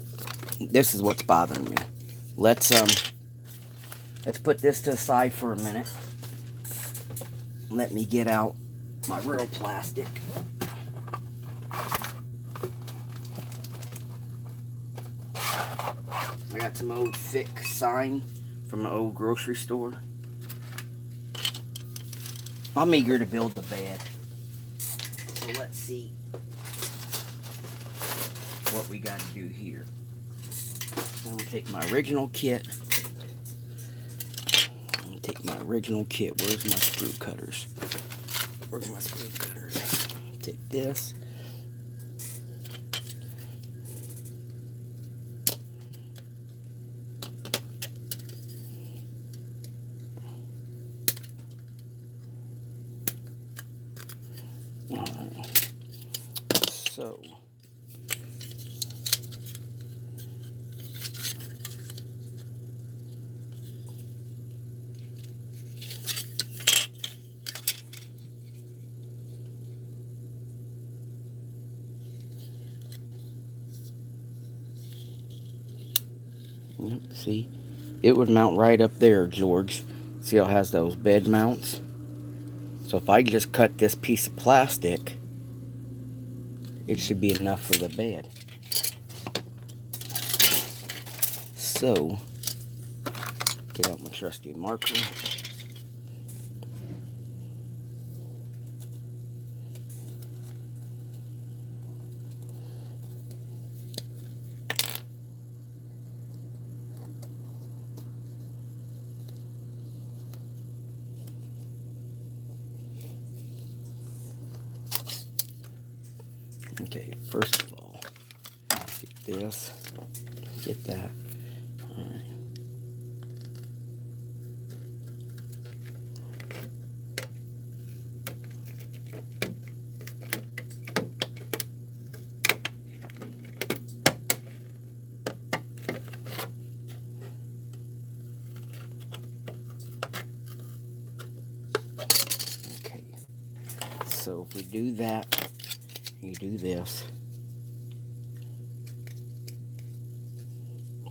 This is what's bothering me. Let's put this to the side for a minute. Let me get out my real plastic. I got some old thick sign from an old grocery store. I'm eager to build the bed. So let's see what we got to do here. I'm going to take my original kit. Where's my screw cutters? Take this. Alright. So. See, it would mount right up there, George. See how it has those bed mounts? So if I just cut this piece of plastic, it should be enough for the bed. So, get out my trusty marker. Okay, first of all, get this, get that. All right. Okay, so if we do that, you do this.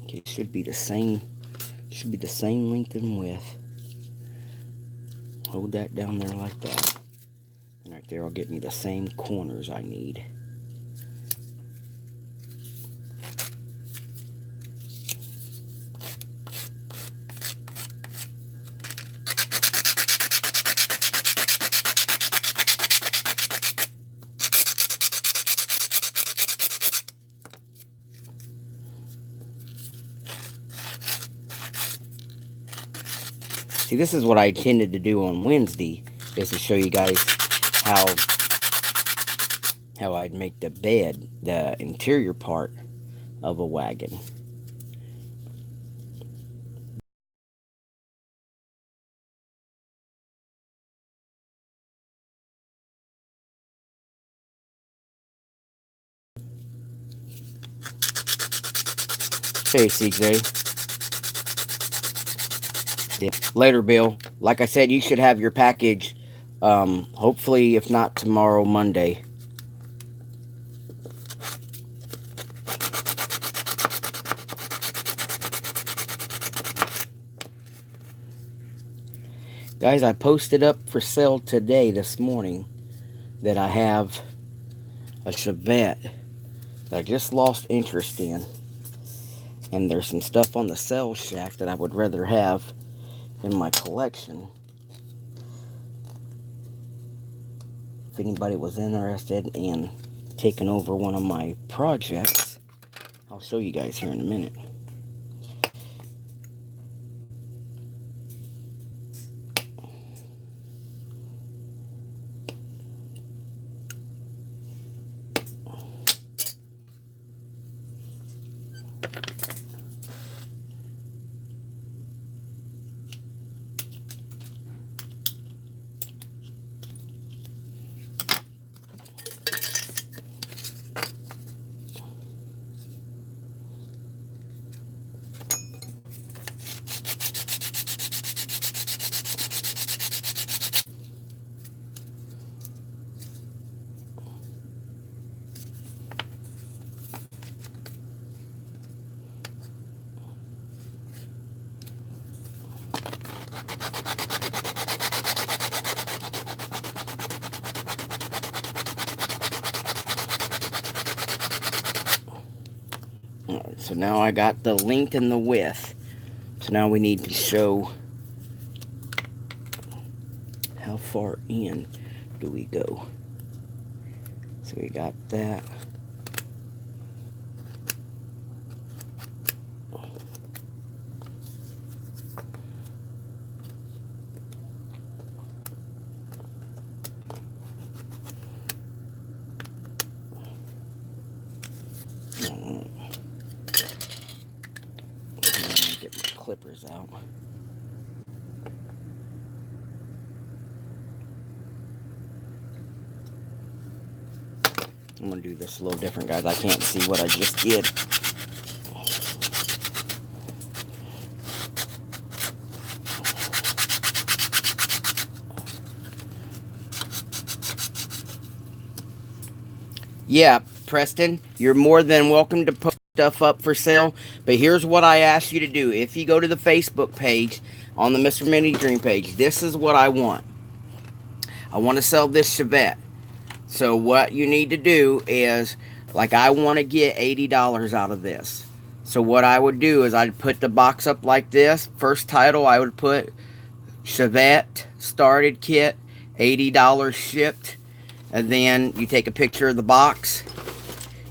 Okay, it should be the same length and width. Hold that down there like that. And right there will get me the same corners I need. See, this is what I intended to do on Wednesday, is to show you guys how I'd make the bed, the interior part of a wagon. Hey, CJ. Yeah. Later, Bill. Like I said, you should have your package, hopefully, if not tomorrow, Monday. Guys, I posted up for sale today, this morning, that I have a Chevette that I just lost interest in. And there's some stuff on the sales shack that I would rather have in my collection. If anybody was interested in taking over one of my projects, I'll show you guys here in a minute. Alright, so now I got the length and the width. So now we need to show how far in do we go. So we got that. Get my clippers out. I'm gonna do this a little different, guys. I can't see what I just did. Yeah, Preston, you're more than welcome to put stuff up for sale. But here's what I ask you to do. If you go to the Facebook page, on the Mr. Mini Dream page, this is what I want. I want to sell this Chevette. So what you need to do is, like, I want to get $80 out of this. So what I would do is I'd put the box up like this. First title, I would put Chevette started kit, $80 shipped. And then you take a picture of the box,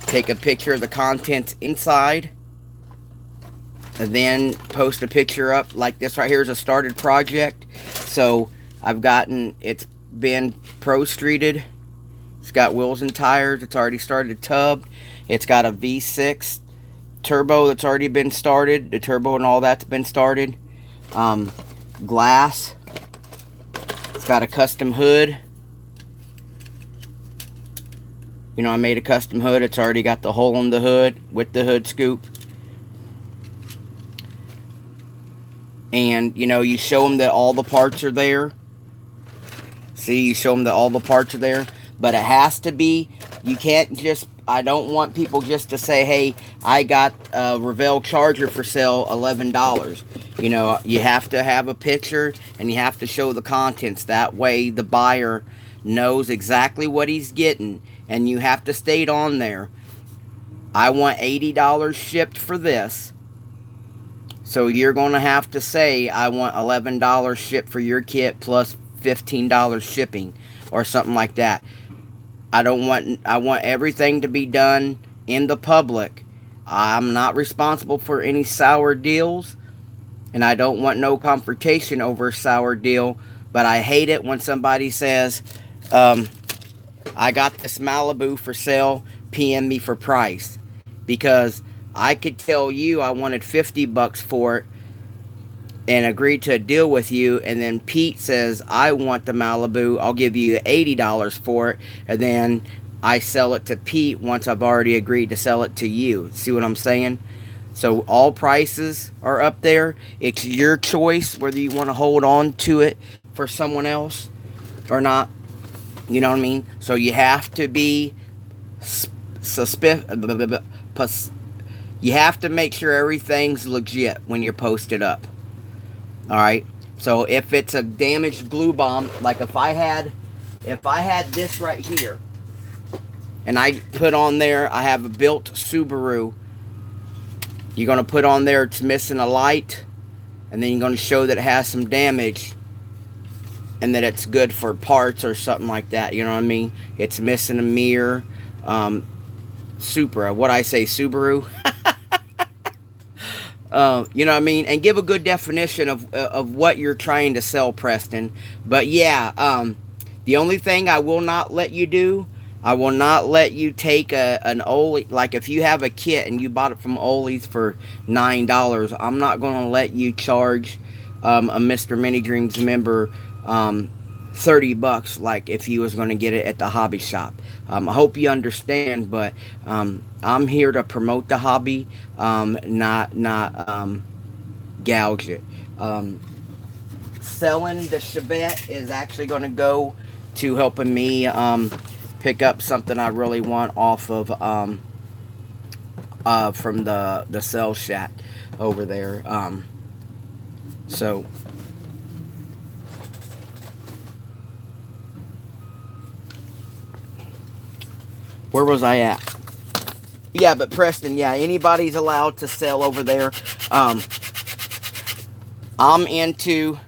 take a picture of the contents inside, and then post a picture up like this. Right here is a started project. So I've gotten, it's been pro streeted. It's got wheels and tires. It's already started tubbed. It's got a V6 turbo that's already been started. The turbo and all that's been started. Glass. It's got a custom hood. You know, I made a custom hood. It's already got the hole in the hood with the hood scoop. And, you know, you show them that all the parts are there. See, you show them that all the parts are there. But it has to be, you can't just, I don't want people just to say, hey, I got a Revell charger for sale, $11. You know, you have to have a picture and you have to show the contents. That way the buyer knows exactly what he's getting. And you have to state on there, I want $80 shipped for this. So you're going to have to say, I want $11 shipped for your kit plus $15 shipping or something like that. I want everything to be done in the public. I'm not responsible for any sour deals, and I don't want no confrontation over a sour deal, but I hate it when somebody says, I got this Malibu for sale, PM me for price. Because I could tell you I wanted $50 for it and agree to a deal with you, and then Pete says, I want the Malibu, I'll give you $80 for it, and then I sell it to Pete once I've already agreed to sell it to you. See what I'm saying? So all prices are up there. It's your choice whether you want to hold on to it for someone else or not. You know what I mean? So you have to be you have to make sure everything's legit when you post it up. All right. So if it's a damaged blue bomb, like if I had this right here, and I put on there, I have a built Subaru. You're gonna put on there it's missing a light, and then you're gonna show that it has some damage, and that it's good for parts or something like that. You know what I mean? It's missing a mirror. Supra. What I say, Subaru. You know what I mean? And give a good definition of what you're trying to sell, Preston. But yeah, the only thing I will not let you do, I will not let you take an Oli. Like if you have a kit and you bought it from Oli's for $9, I'm not going to let you charge a Mr. Mini Dreams member $30 like if he was going to get it at the hobby shop. I hope you understand, but I'm here to promote the hobby, not gouge it. Selling the Chevette is actually going to go to helping me pick up something I really want off of from the sales shack over there. So where was I at? Yeah, but Preston, yeah, anybody's allowed to sell over there. I'm into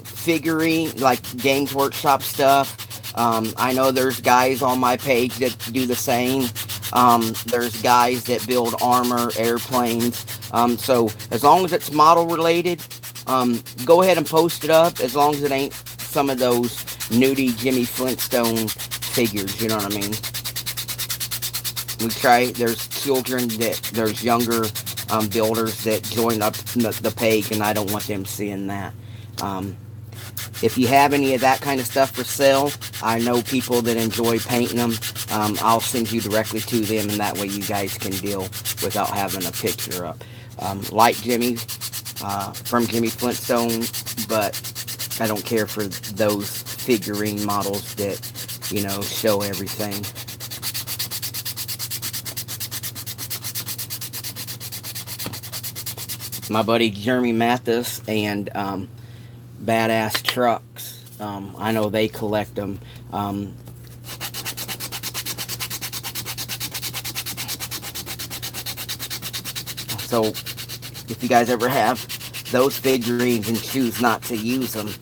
figurine, like Games Workshop stuff. I know there's guys on my page that do the same. There's guys that build armor, airplanes. So as long as it's model related, go ahead and post it up. As long as it ain't some of those nudie Jimmy Flintstone figures, you know what I mean? There's younger builders that join up the page, and I don't want them seeing that. If you have any of that kind of stuff for sale, I know people that enjoy painting them. I'll send you directly to them, and that way you guys can deal without having a picture up. Like Jimmy, from Jimmy Flintstone, but I don't care for those figurine models that, show everything. My buddy Jeremy Mathis and Badass Trucks. I know they collect them. So if you guys ever have those figurines and choose not to use them,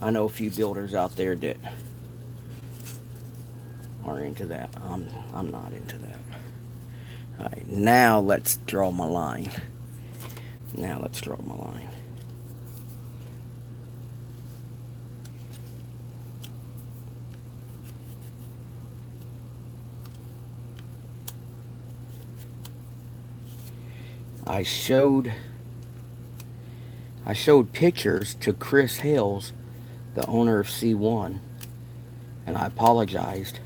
I know a few builders out there that are into that. I'm not into that. Alright, now let's draw my line. I showed pictures to Chris Hales, the owner of C1, and I apologized.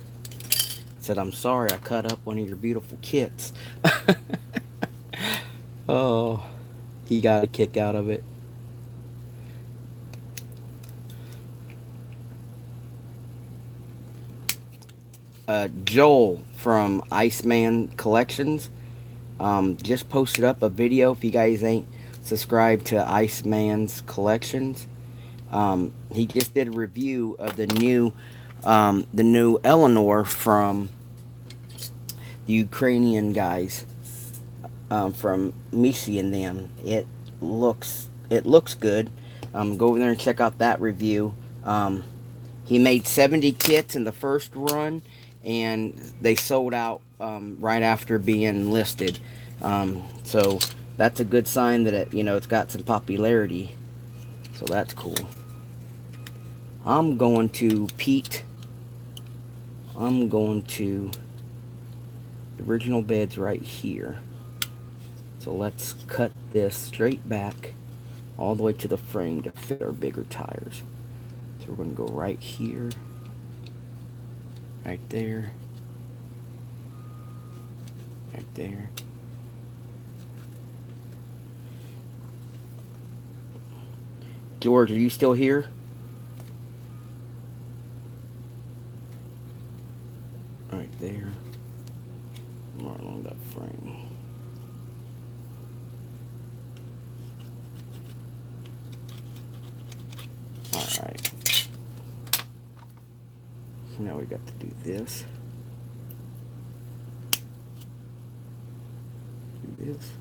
Said, I'm sorry I cut up one of your beautiful kits. Oh, he got a kick out of it. Joel from Iceman Collections just posted up a video. If you guys ain't subscribed to Iceman's Collections, he just did a review of the new Eleanor from the Ukrainian guys, from Mishi and them. It looks good. Go over there and check out that review. He made 70 kits in the first run, and they sold out right after being listed. So that's a good sign that it's got some popularity. So that's cool. I'm going to the original bed's right here. So let's cut this straight back all the way to the frame to fit our bigger tires. So we're going to go right here, right there, Right there. George, are you still here? Right there. Right along that frame. Alright. So now we got to do this. Do this.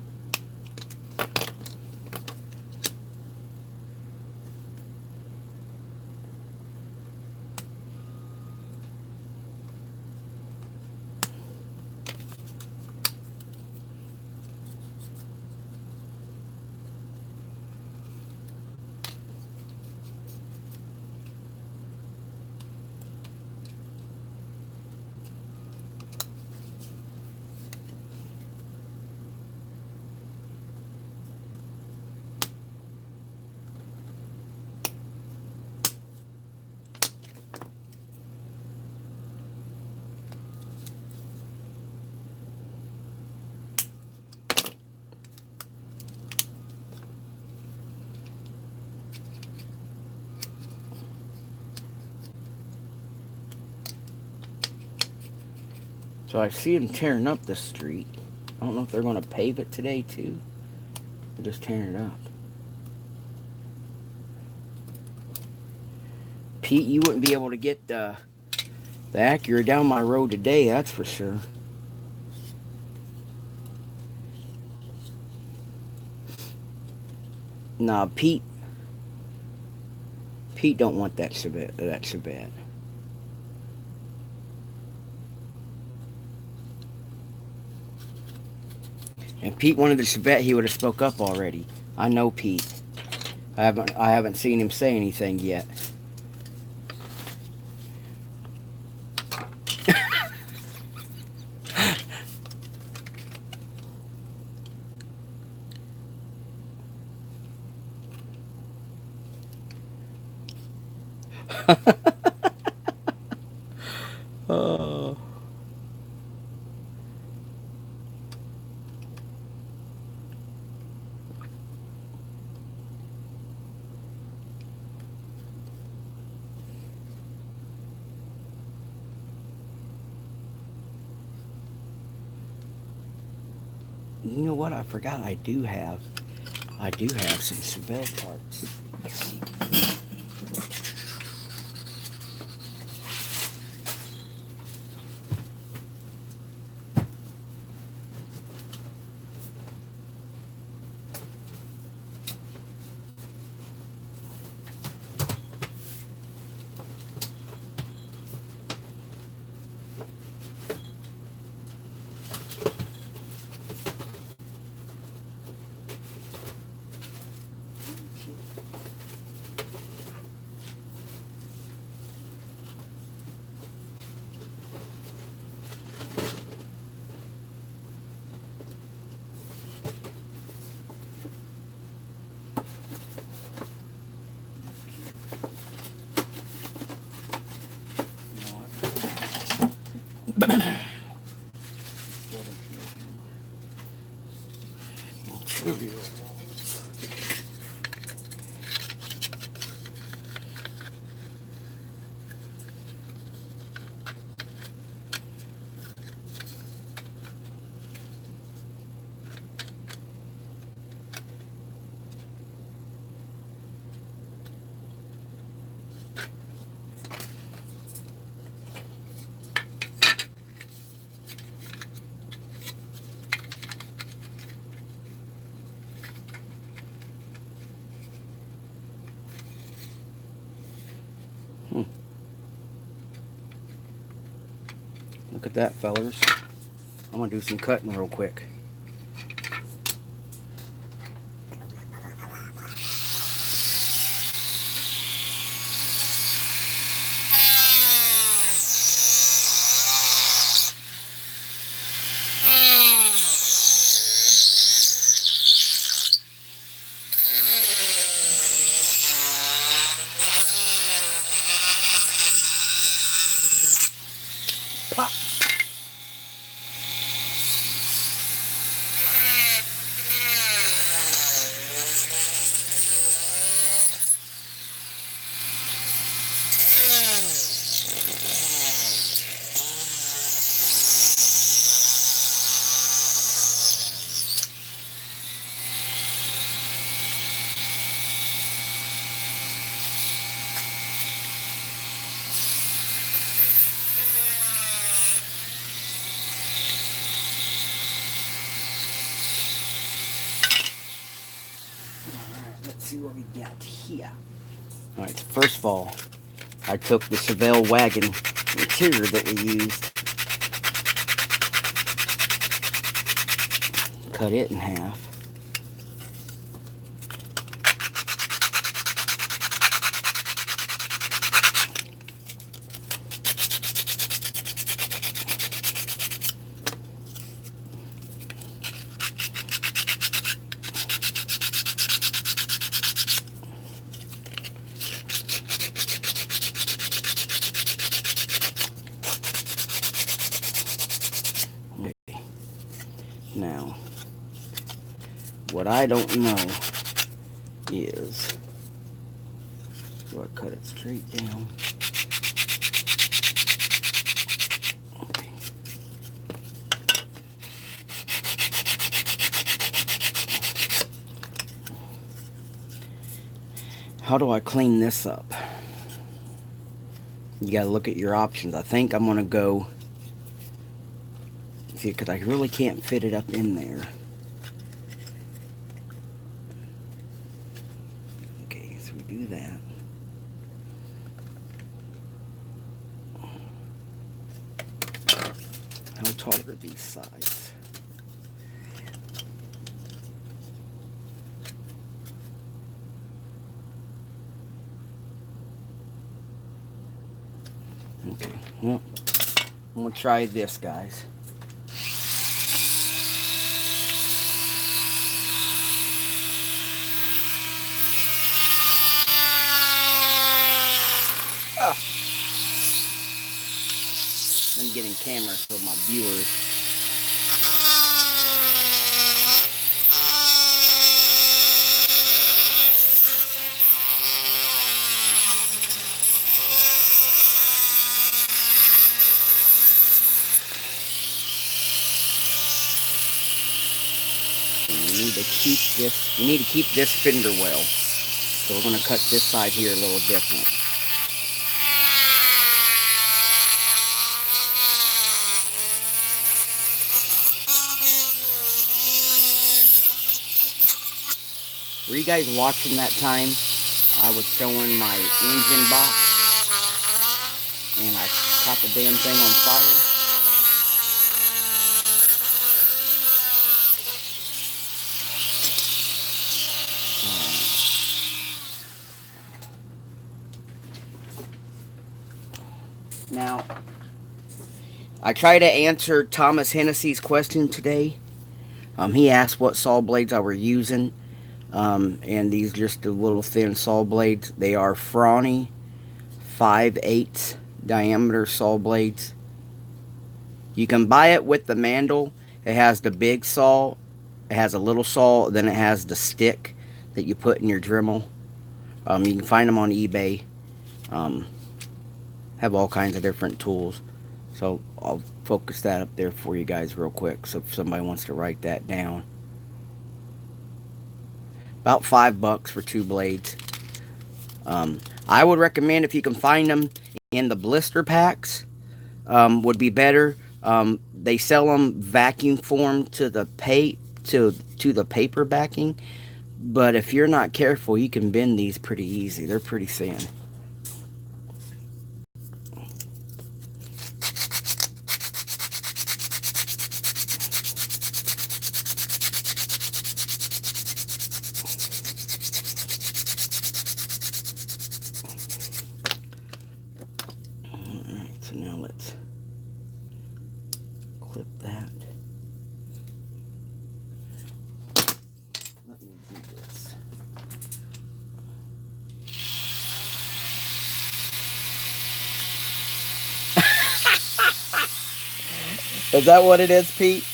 So I see them tearing up the street. I don't know if they're going to pave it today too. They're just tearing it up. Pete, you wouldn't be able to get the Acura down my road today, that's for sure. Nah, Pete don't want that Chevette. And Pete wanted the Chevette, he would have spoke up already. I know Pete. I haven't seen him say anything yet. Oh. You know what? I forgot I do have some Chevette parts. Look at that, fellers. I'm gonna do some cutting real quick. Pop. see what we got here. Alright, first of all, I took the Chevelle WAGON interior that we used, cut it in half. Now, what I don't know is, do I cut it straight down? Okay. How do I clean this up? You gotta look at your options. I think I'm gonna go, see, because I really can't fit it up in there. Okay, so we do that. How tall are these sides? Okay, well, I'm gonna try this, guys. I'm getting cameras for my viewers. You need to keep this fender well. So we're gonna cut this side here a little different. Were you guys watching that time? I was showing my engine box and I caught the damn thing on fire. Now, I try to answer Thomas Hennessy's question today. He asked what saw blades I were using. And these just the little thin saw blades. They are Franny 5/8 diameter saw blades. You can buy it with the mandel. It has the big saw, it has a little saw, then it has the stick that you put in your Dremel. You can find them on eBay. Have all kinds of different tools. So I'll focus that up there for you guys real quick, so if somebody wants to write that down. About $5 for 2 blades. I would recommend, if you can find them in the blister packs, would be better. They sell them vacuum formed to the the paper backing, but if you're not careful, you can bend these pretty easy. They're pretty thin. Alright, so now let's clip that. Let me do this. Is that what it is, Pete?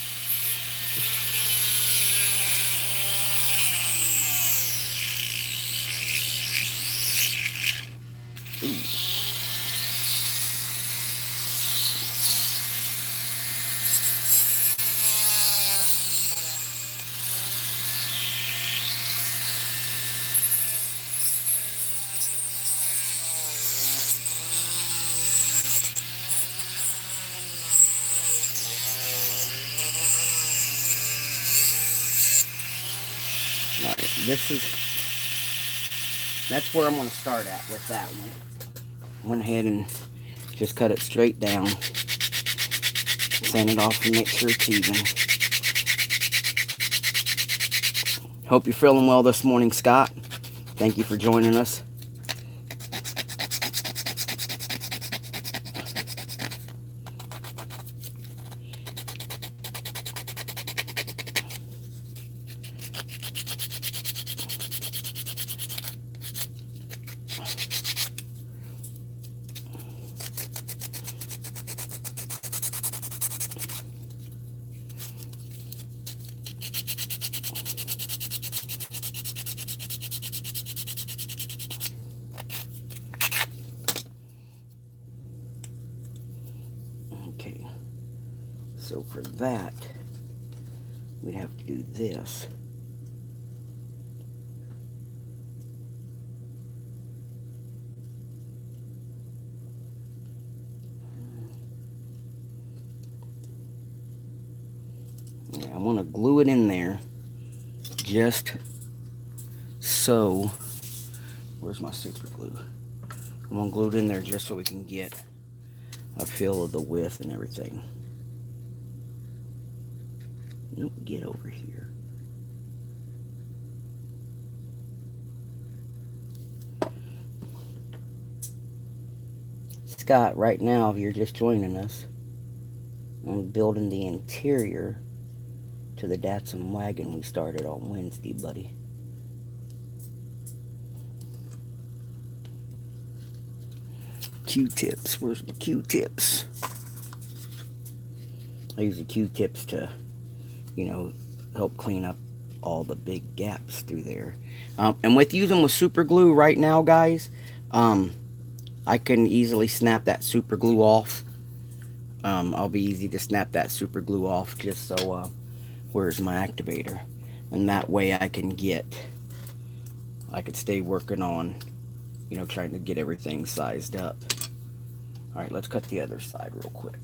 Alright, this is That's where I'm going to start at with that one. Went ahead and just cut it straight down. Sand it off and make sure it's even. Hope you're feeling well this morning, Scott. Thank you for joining us. Okay, so for that, we'd have to do this. Yeah, I want to glue it in there just so. Where's my super glue? I'm going to glue it in there just so we can get a feel of the width and everything. Nope, get over here. Scott, right now, if you're just joining us, I'm building the interior to the Datsun wagon we started on Wednesday, buddy. Q-tips. Where's the Q-tips? I use the Q-tips to, help clean up all the big gaps through there. And with using with super glue right now, guys, I can easily snap that super glue off. I'll be easy to snap that super glue off just so, where's my activator? And that way I could stay working on, trying to get everything sized up. Alright, let's cut the other side real quick.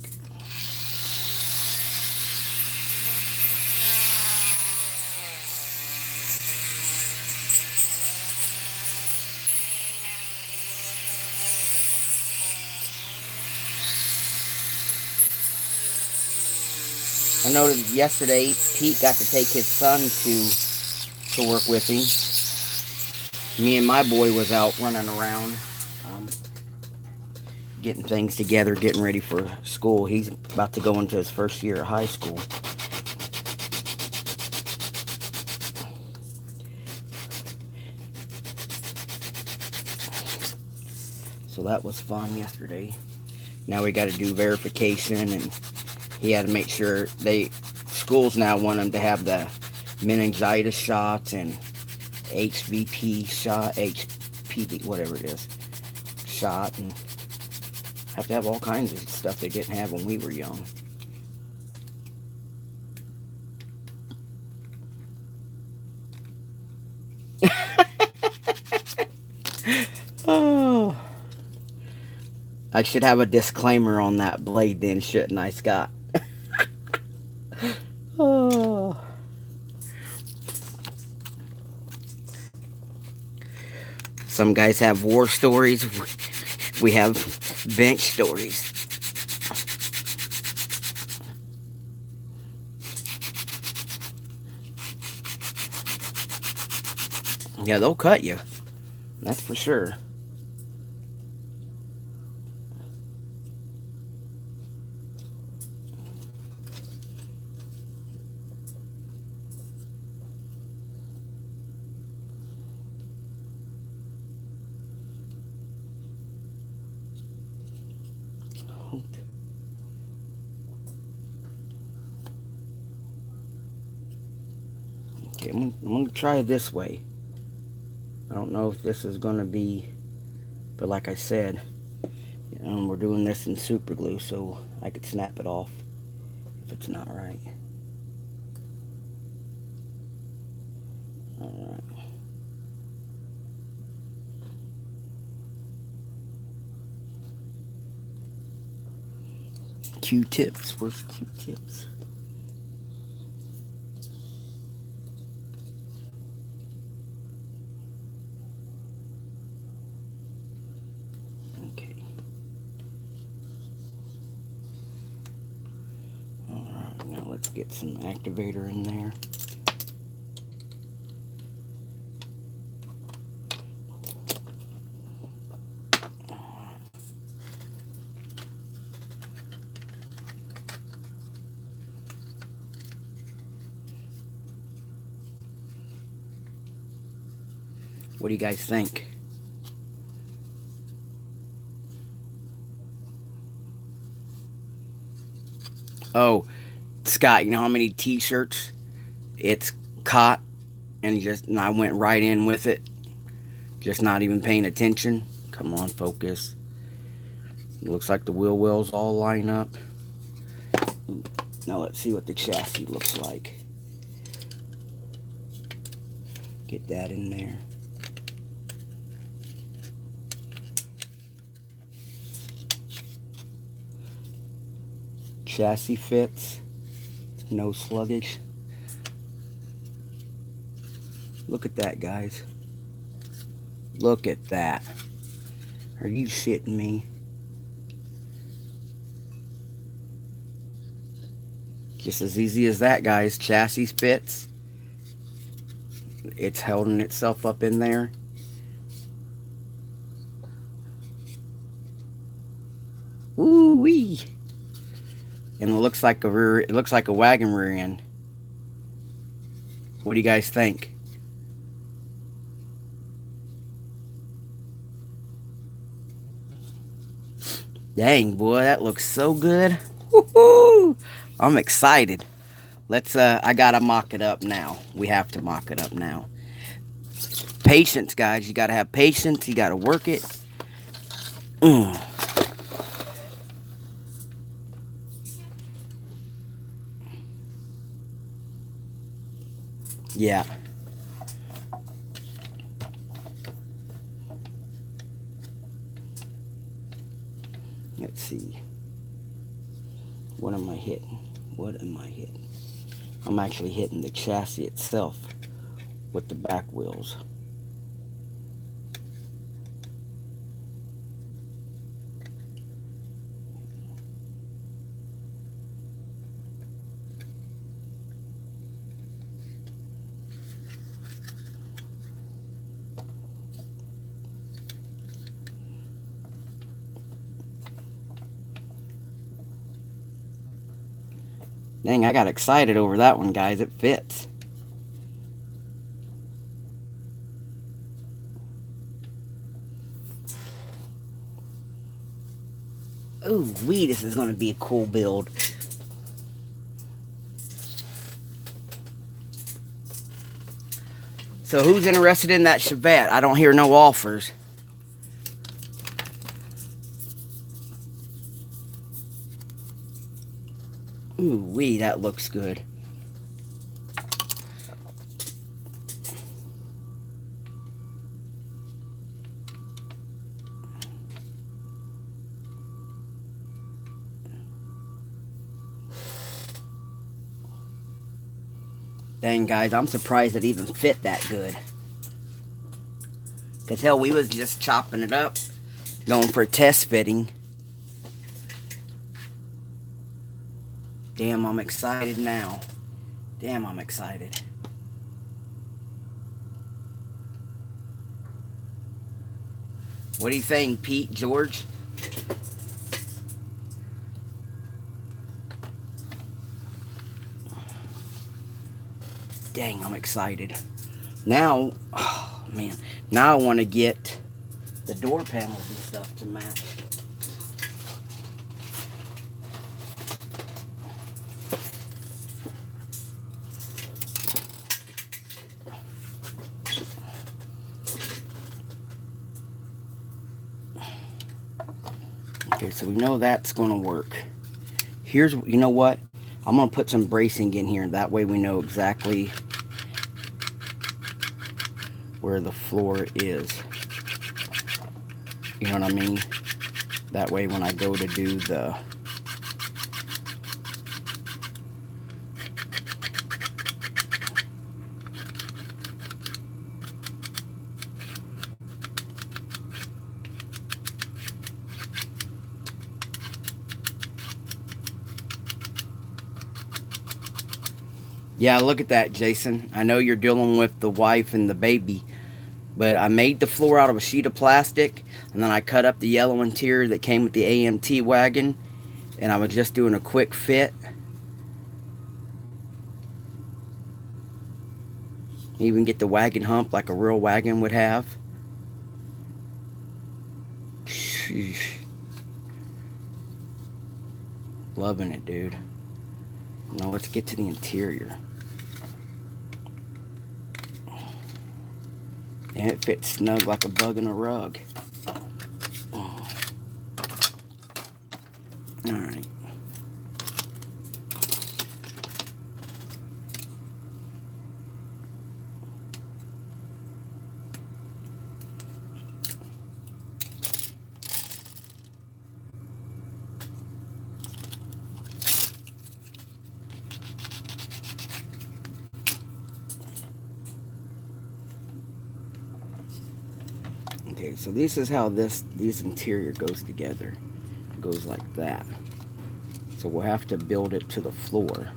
I noticed yesterday Pete got to take his son to work with him. Me and my boy was out running around, getting things together, getting ready for school. He's about to go into his first year of high school. So that was fun yesterday. Now we got to do verification, and he had to make sure schools now want him to have the meningitis shots and HVP shot, HPV, whatever it is, shot, and have to have all kinds of stuff they didn't have when we were young. Oh, I should have a disclaimer on that blade then, shouldn't I, Scott? Oh. Some guys have war stories. We have bench stories. Yeah, they'll cut you. That's for sure. Okay, I'm going to try this way. I don't know if this is going to be, but like I said, we're doing this in super glue, so I could snap it off if it's not right. Alright. Q-tips. Where's Q-tips? Get some activator in there. What do you guys think? Oh, Scott, you know how many t-shirts it's caught and I went right in with it, just not even paying attention. Come on, focus. It looks like the wheel wells all line up. Now let's see what the chassis looks like. Get that in there. Chassis fits, no sluggish. Look at that, guys. Look at that. Are you shitting me? Just as easy as that, guys. Chassis fits. It's holding itself up in there. Woo wee! And it looks like a wagon rear end. What do you guys think? Dang, boy, that looks so good. Woohoo! I'm excited. Let's I gotta mock it up now. We have to mock it up now. Patience, guys. You gotta have patience. You gotta work it. Yeah. Let's see. What am I hitting? What am I hitting? I'm actually hitting the chassis itself with the back wheels. Dang, I got excited over that one, guys. It fits. Ooh, wee, this is going to be a cool build. So who's interested in that Chevette? I don't hear no offers. Ooh, wee, that looks good. Dang, guys, I'm surprised it even fit that good. Because, hell, we was just chopping it up, going for a test fitting. Damn, I'm excited now. Damn, I'm excited. What do you think, Pete, George? Dang, I'm excited. Now, oh, man. Now I want to get the door panels and stuff to match. Okay, so we know that's going to work. Here's, you know what? I'm going to put some bracing in here. That way we know exactly where the floor is. You know what I mean? That way when I go to do the... Yeah, look at that, Jason. I know you're dealing with the wife and the baby, but I made the floor out of a sheet of plastic, and then I cut up the yellow interior that came with the AMT wagon, and I was just doing a quick fit. Even get the wagon hump like a real wagon would have. Sheesh. Loving it, dude. Now let's get to the interior. And it fits snug like a bug in a rug. Alright. Okay, so this is how this interior goes together. It goes like that. So we'll have to build it to the floor.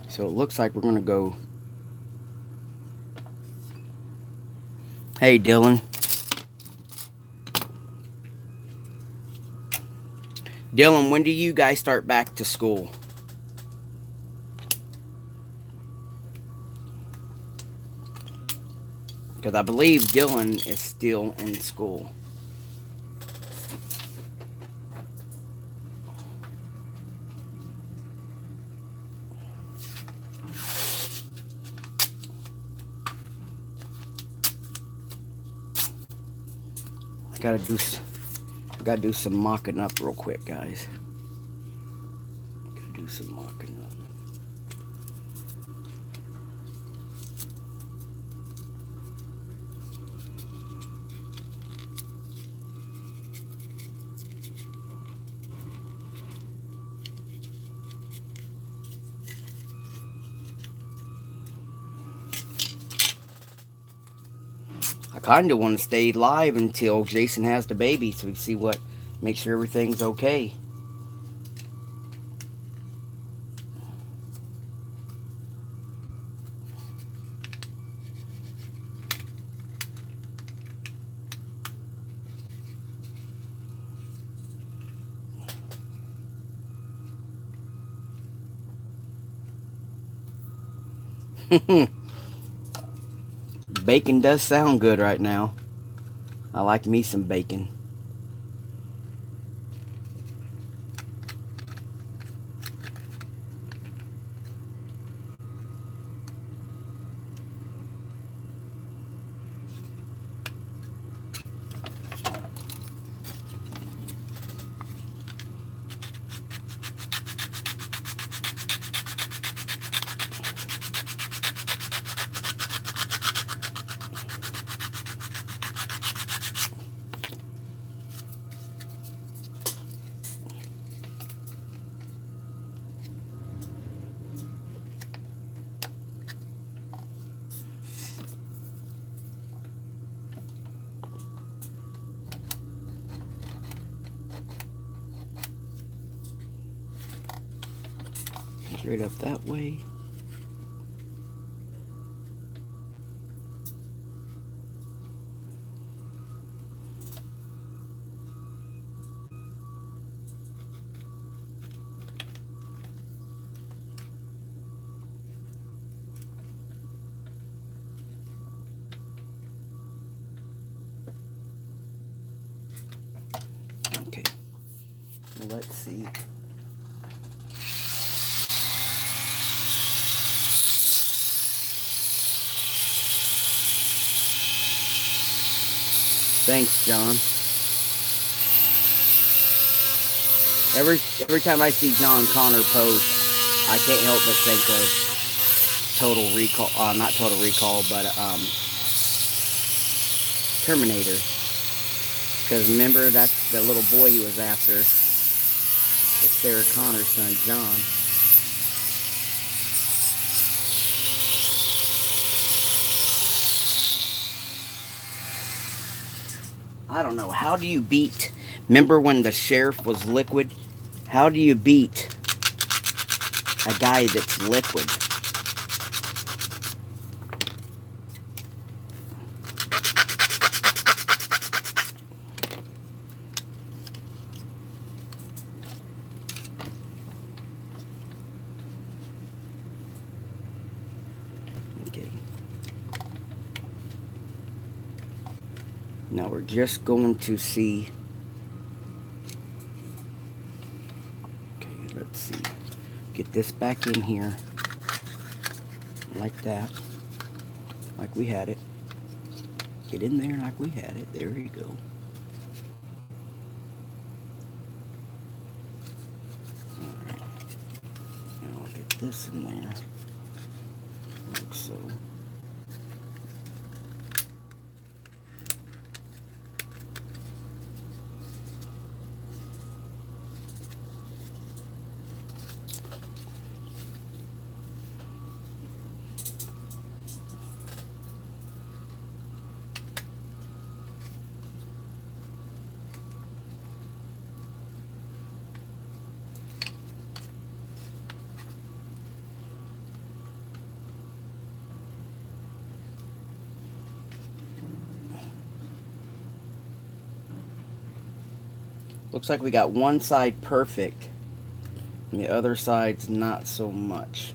So it looks like we're going to go. Hey, Dylan. Dylan, when do you guys start back to school? Because I believe Dylan is still in school. I gotta do some mocking up real quick, guys. Gotta do some mocking up. I kind of want to stay live until Jason has the baby so we see make sure everything's okay. Bacon does sound good right now. I like me some bacon. Straight up that way. Okay. Let's see. Thanks, John. Every time I see John Connor post, I can't help but think of Total Recall. Not Total Recall, but Terminator. Because remember, that's the little boy he was after. Sarah Connor's son, John. I don't know. How do you beat? Remember when the sheriff was liquid? How do you beat a guy that's liquid? Okay. Now we're just going to see. Okay, let's see. Get this back in here. Like that. Like we had it. Get in there like we had it. There you go. Alright. Now I'll get this in there. Like so. Looks like we got one side perfect, and the other side's not so much.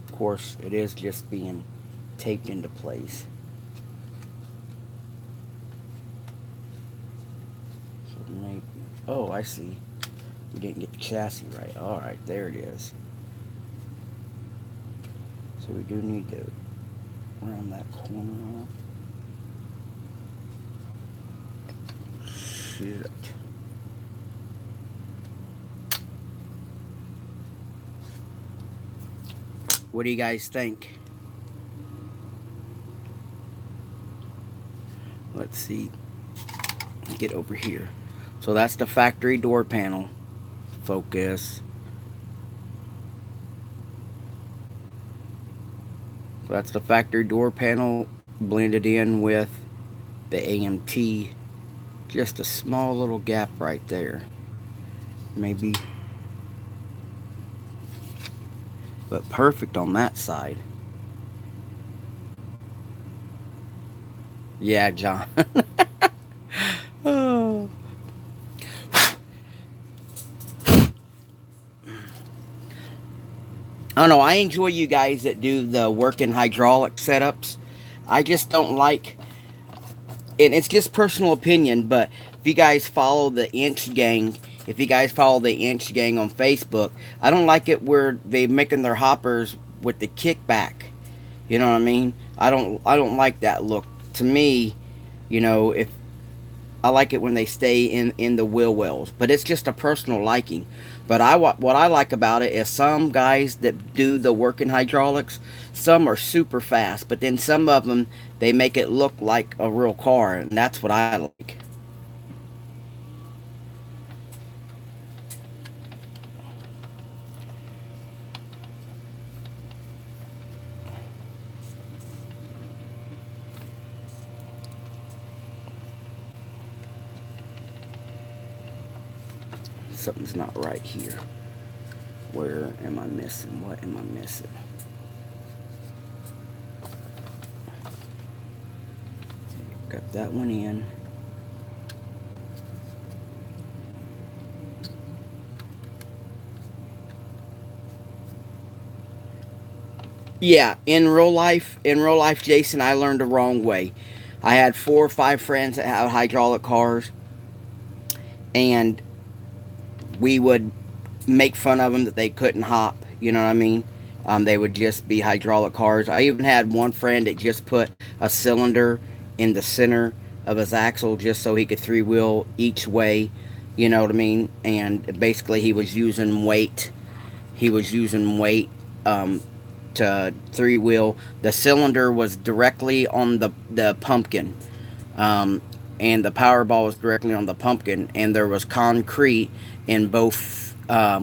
Of course, it is just being taped into place. So maybe, oh, I see. We didn't get the chassis right. Alright, there it is. So we do need to round that corner off. Shit. What do you guys think? Let's see. Get over here. So that's the factory door panel. Focus. So that's the factory door panel blended in with the AMT. Just a small little gap right there. Maybe. But perfect on that side. Yeah, John. Oh. I don't know. I enjoy you guys that do the Workin hydraulic setups. I just don't like, and it's just personal opinion, but if you guys follow the Inch Gang, if you guys follow the Inch Gang on Facebook, I don't like it where they making their hoppers with the kickback. You know what I mean? I don't like that look. To me, you know, if I like it when they stay in the wheel wells, but it's just a personal liking. But what I like about it is some guys that do the Workin hydraulics, some are super fast, but then some of them they make it look like a real car, and that's what I like. Something's not right here. Where am I missing? What am I missing? Got that one in. Yeah, in real life, Jason, I learned the wrong way. I had 4 or 5 friends that had hydraulic cars, and we would make fun of them that they couldn't hop. You know what I mean? They would just be hydraulic cars. I even had one friend that just put a cylinder in the center of his axle just so he could 3-wheel each way. You know what I mean? And basically, he was using weight. He was using weight to 3-wheel. The cylinder was directly on the pumpkin. Um, and the Powerball was directly on the pumpkin, and there was concrete in both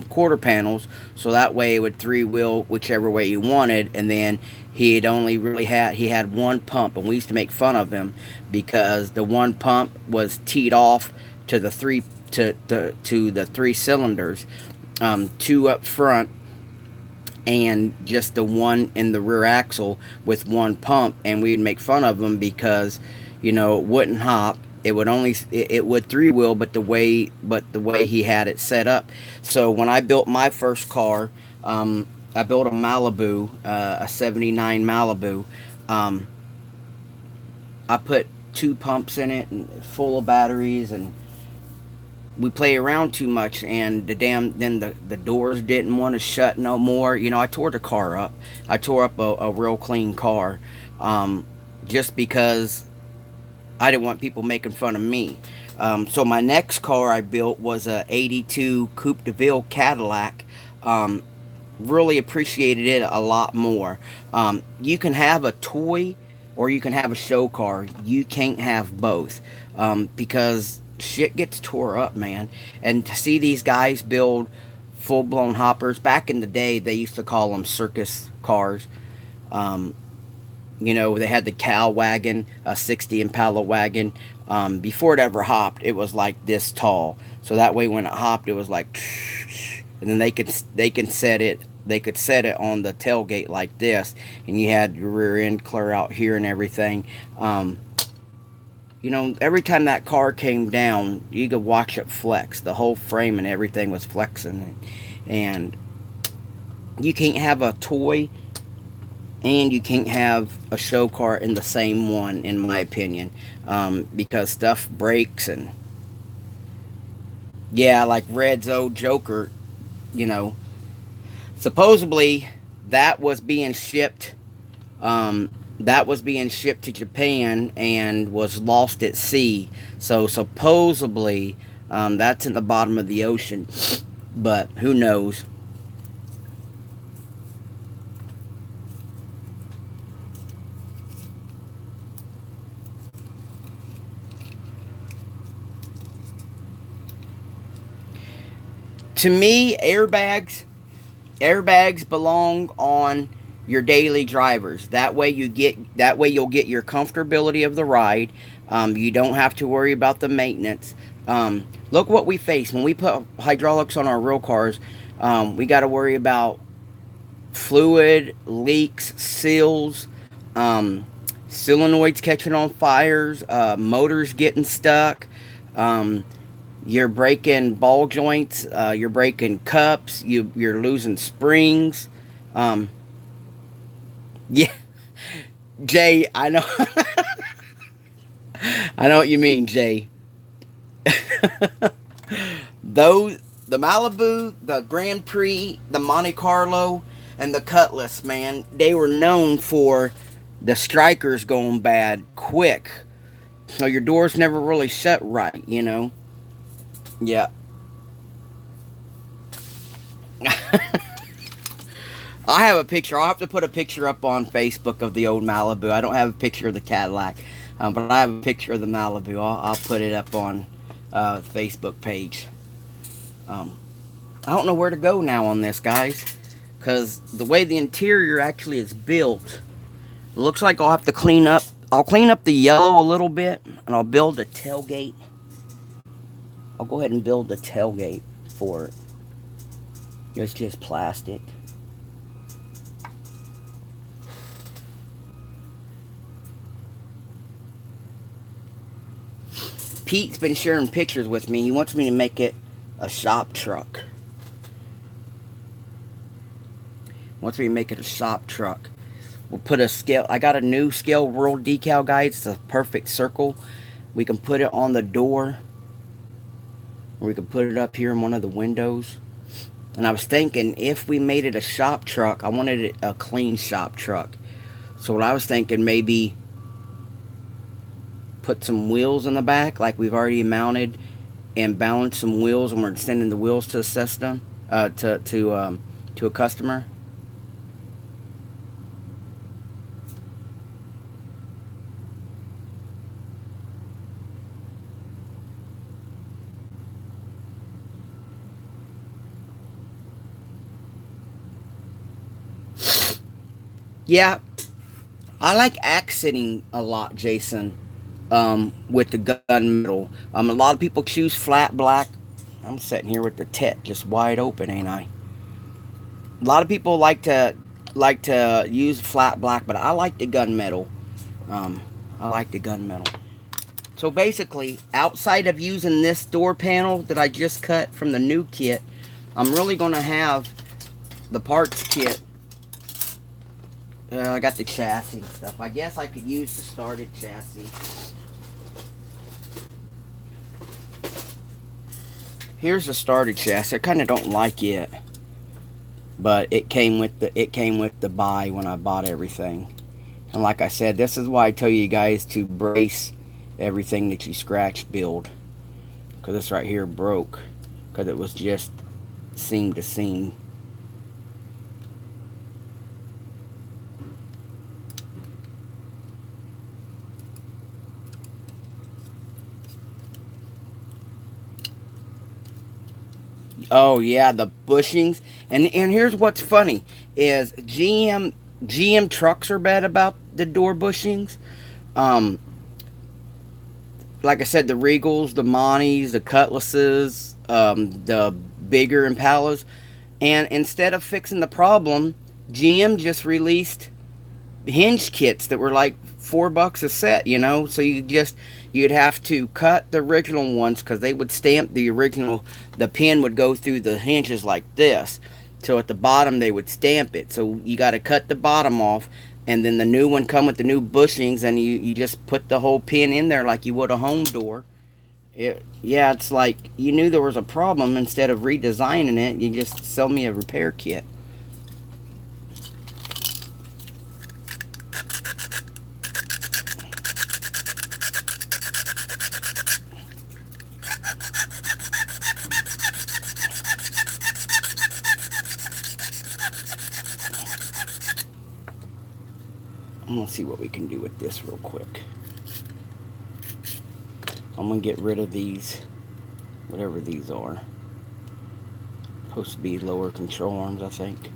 quarter panels, so that way it would three wheel whichever way you wanted. And then he had one pump, and we used to make fun of him because the one pump was teed off to the three cylinders, two up front and just the one in the rear axle with one pump. And we'd make fun of them because, it wouldn't hop. It would only it would three wheel, but the way he had it set up. So when I built my first car, I built a Malibu, a '79 Malibu. Um, I put two pumps in it and full of batteries, and we play around too much, and the doors didn't want to shut no more. I tore the car up. I tore up a real clean car, just because I didn't want people making fun of me. So my next car I built was a '82 Coupe de Ville Cadillac. um, really appreciated it a lot more. You can have a toy or you can have a show car. You can't have both, because shit gets tore up, man. And to see these guys build full blown hoppers, back in the day, they used to call them circus cars. Um, they had the cow wagon, a 60 Impala wagon. Before it ever hopped, it was like this tall. So that way, when it hopped, it was like, and then they could set it on the tailgate like this, and you had your rear end clear out here and everything. Every time that car came down, you could watch it flex. The whole frame and everything was flexing, and you can't have a toy and you can't have a show car in the same one, in my opinion, because stuff breaks. And yeah, like Red's old Joker, you know, supposedly that was being shipped. That was being shipped to Japan and was lost at sea. So supposedly, that's in the bottom of the ocean, but who knows? To me, airbags belong on your daily drivers. That way you'll get your comfortability of the ride. You don't have to worry about the maintenance. Look what we face when we put hydraulics on our real cars. We got to worry about fluid leaks, seals, um, solenoids catching on fires, motors getting stuck. Um, you're breaking ball joints. You're breaking cups. You're losing springs. Um, yeah, Jay, I know. I know what you mean, Jay. Those the Malibu, the Grand Prix, the Monte Carlo, and the Cutlass, man, they were known for the strikers going bad quick. So your doors never really shut right. Yeah. I have a picture. I'll have to put a picture up on Facebook of the old Malibu. I don't have a picture of the Cadillac, but I have a picture of the Malibu. I'll put it up on Facebook page. Um, I don't know where to go now on this, guys, because the way the interior actually is built, it looks like I'll have to clean up. I'll clean up the yellow a little bit, and I'll build a tailgate. I'll go ahead and build the tailgate for it. It's just plastic. Pete's been sharing pictures with me. He wants me to make it a shop truck. Wants me to make it a shop truck. We'll put a scale. I got a new scale world decal, guys. It's a perfect circle. We can put it on the door, or we can put it up here in one of the windows. And I was thinking, if we made it a shop truck, I wanted it a clean shop truck. So what I was thinking, maybe put some wheels in the back, like we've already mounted, and balance some wheels, and we're sending the wheels to a system, to a customer. Yeah, I like accenting a lot, Jason. With the gunmetal. A lot of people choose flat black. I'm sitting here with the tet just wide open, ain't I? A lot of people like to use flat black, but I like the gunmetal. Um, I like the gunmetal. So basically, outside of using this door panel that I just cut from the new kit, I'm really gonna have the parts kit. I got the chassis and stuff. I guess I could use the started chassis. Here's the started chassis. I kind of don't like it, but it came with the buy when I bought everything. And like I said, this is why I tell you guys to brace everything that you scratch build, because this right here broke because it was just seam to seam. Oh yeah, the bushings. And here's what's funny is GM trucks are bad about the door bushings. Um, like I said, the Regals, the Monties, the Cutlasses, the bigger Impalas, and instead of fixing the problem, GM just released hinge kits that were like $4 a set, you know. So you'd have to cut the original ones because they would stamp the original. The pin would go through the hinges like this. So at the bottom they would stamp it. So you got to cut the bottom off, and then the new one come with the new bushings, and you just put the whole pin in there like you would a home door. Yeah, it's like you knew there was a problem. Instead of redesigning it, you just sell me a repair kit. I'm gonna see what we can do with this real quick. I'm gonna get rid of these, whatever these are. Supposed to be lower control arms, I think.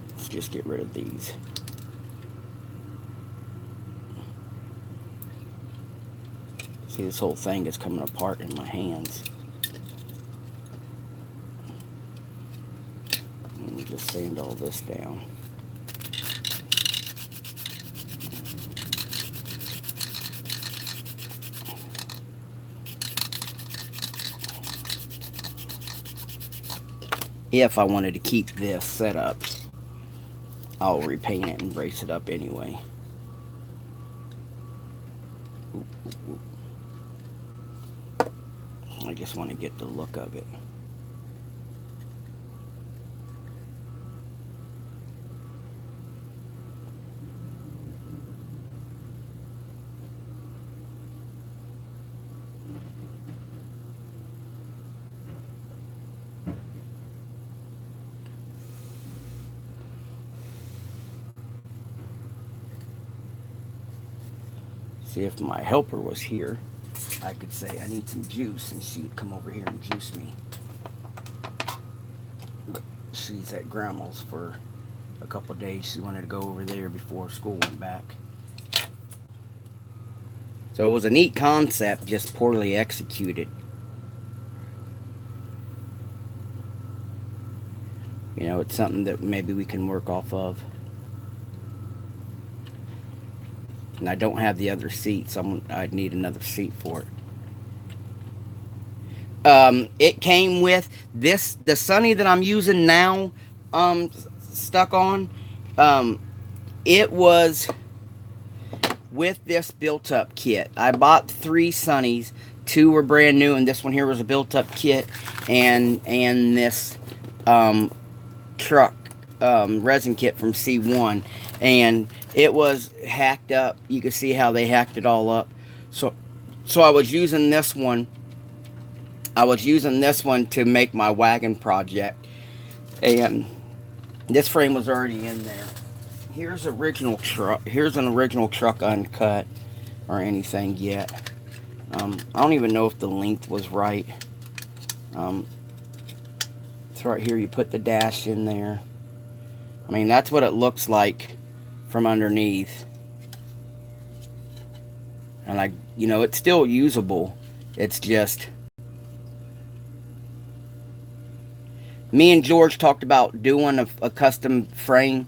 Let's just get rid of these. See, this whole thing is coming apart in my hands. Let me just sand all this down. If I wanted to keep this set up, I'll repaint it and brace it up anyway. I just want to get the look of it. See, if my helper was here, I could say I need some juice, and she'd come over here and juice me. But she's at grandma's for a couple days. She wanted to go over there before school went back. So it was a neat concept, just poorly executed. You know, it's something that maybe we can work off of. And I don't have the other seat, so I'd need another seat for it. It came with this, the Sunny that I'm using now, stuck on. Um, it was with this built up kit. I bought 3 Sunnies. 2 were brand new, and this one here was a built up kit. And this truck resin kit from C1, and it was hacked up. You can see how they hacked it all up. So I was using this one. I was using this one to make my wagon project, and this frame was already in there. Here's original truck. Here's an original truck uncut or anything yet. I don't even know if the length was right. So right here, you put the dash in there. I mean, that's what it looks like from underneath. And it's still usable. It's just, me and George talked about doing a custom frame.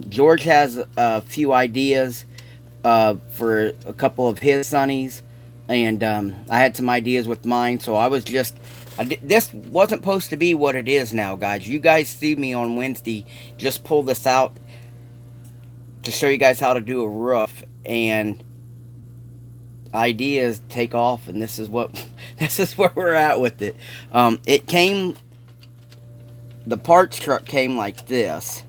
George has a few ideas for a couple of his Sunnies, and I had some ideas with mine. So this wasn't supposed to be what it is now, guys. You guys see me on Wednesday just pull this out to show you guys how to do a roof, and ideas take off, and this is where we're at with it. The parts truck came like this.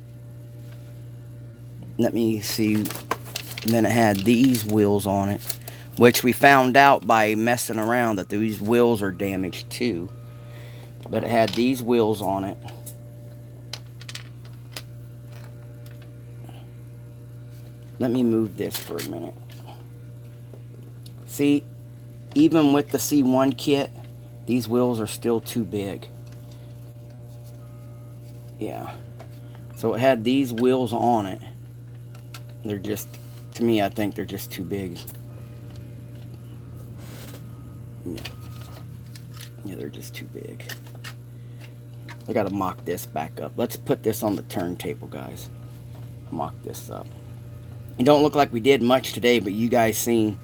Let me see. And then it had these wheels on it, which we found out by messing around that these wheels are damaged too. But it had these wheels on it. Let me move this for a minute. See, even with the C1 kit, these wheels are still too big. Yeah. So it had these wheels on it. They're just, to me, I think they're just too big. Yeah, they're just too big. I gotta mock this back up. Let's put this on the turntable, guys. Mock this up. It don't look like we did much today, but you guys seen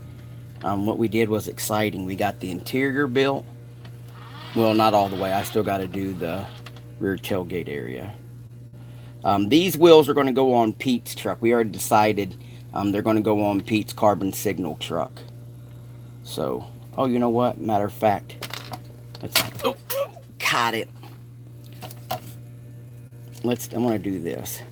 what we did was exciting. We got the interior built. Well, not all the way. I still got to do the rear tailgate area. These wheels are going to go on Pete's truck. We already decided they're going to go on Pete's carbon signal truck. So, oh, you know what? Matter of fact, caught it. I'm going to do this.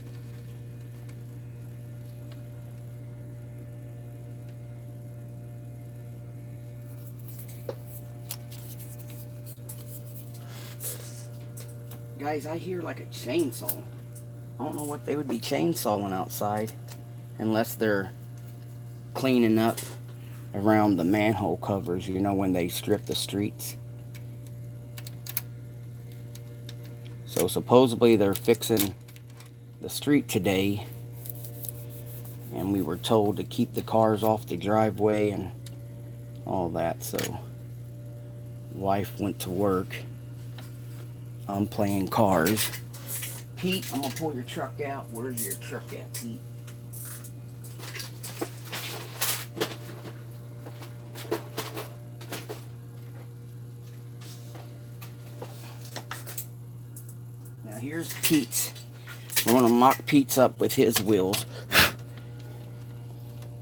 Guys, I hear like a chainsaw. I don't know what they would be chainsawing outside unless they're cleaning up around the manhole covers, when they strip the streets. So supposedly they're fixing the street today, and we were told to keep the cars off the driveway and all that. So wife went to work. I'm playing cars. Pete, I'm gonna pull your truck out. Where's your truck at, Pete? Now here's Pete's. We're gonna mock Pete's up with his wheels.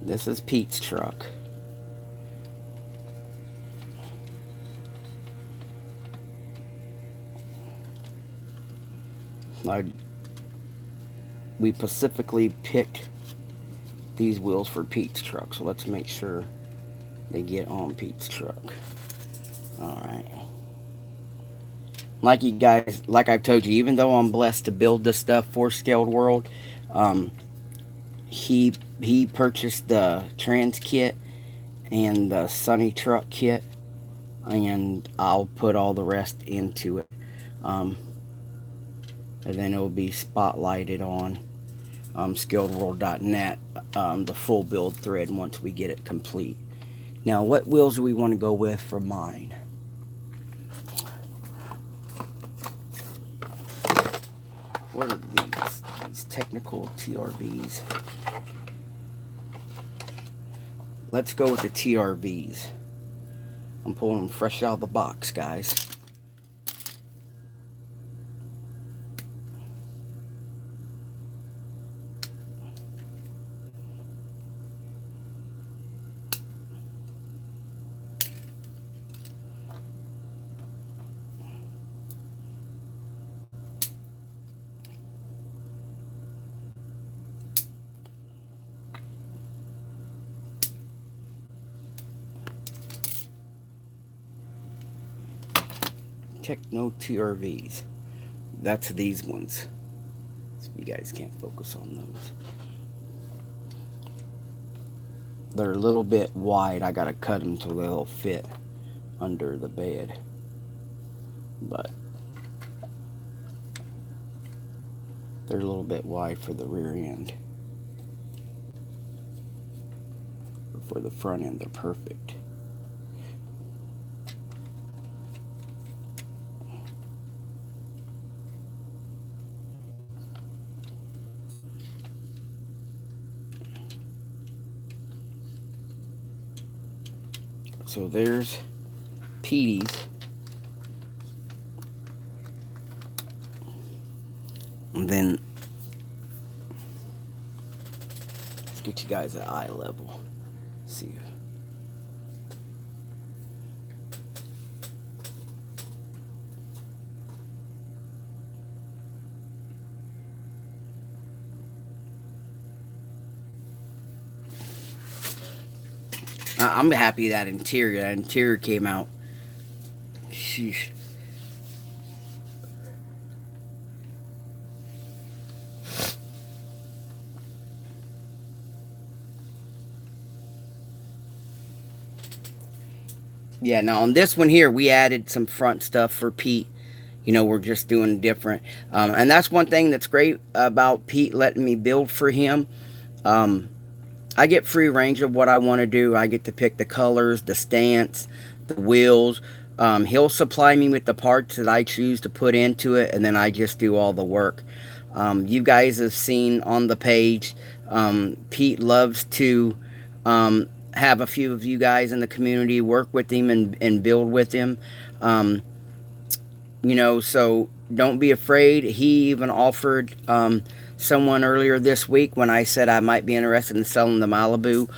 This is Pete's truck. We specifically picked these wheels for Pete's truck, so let's make sure they get on Pete's truck. Alright. Like I've told you, even though I'm blessed to build this stuff for Scaled World, he purchased the trans kit and the Sunny truck kit, and I'll put all the rest into it. And then it will be spotlighted on scaledworld.net, the full build thread, once we get it complete. Now, what wheels do we want to go with for mine? What are these technical TRVs? Let's go with the TRVs. I'm pulling them fresh out of the box, guys. Techno TRVs. That's these ones. So you guys can't focus on those. They're a little bit wide. I gotta cut them so they'll fit under the bed. But they're a little bit wide for the rear end. For the front end, they're perfect. So there's Petey's. And then let's get you guys at eye level. See. I'm happy that interior came out. Sheesh. Yeah, now on this one here, we added some front stuff for Pete. You know, we're just doing different. And that's one thing that's great about Pete letting me build for him. Um, I get free range of what I want to do. I get to pick the colors, the stance, the wheels. He'll supply me with the parts that I choose to put into it, and then I just do all the work. You guys have seen on the page, Pete loves to have a few of you guys in the community work with him and build with him. Um, you know, so don't be afraid. He even offered someone earlier this week when I said I might be interested in selling the Malibu,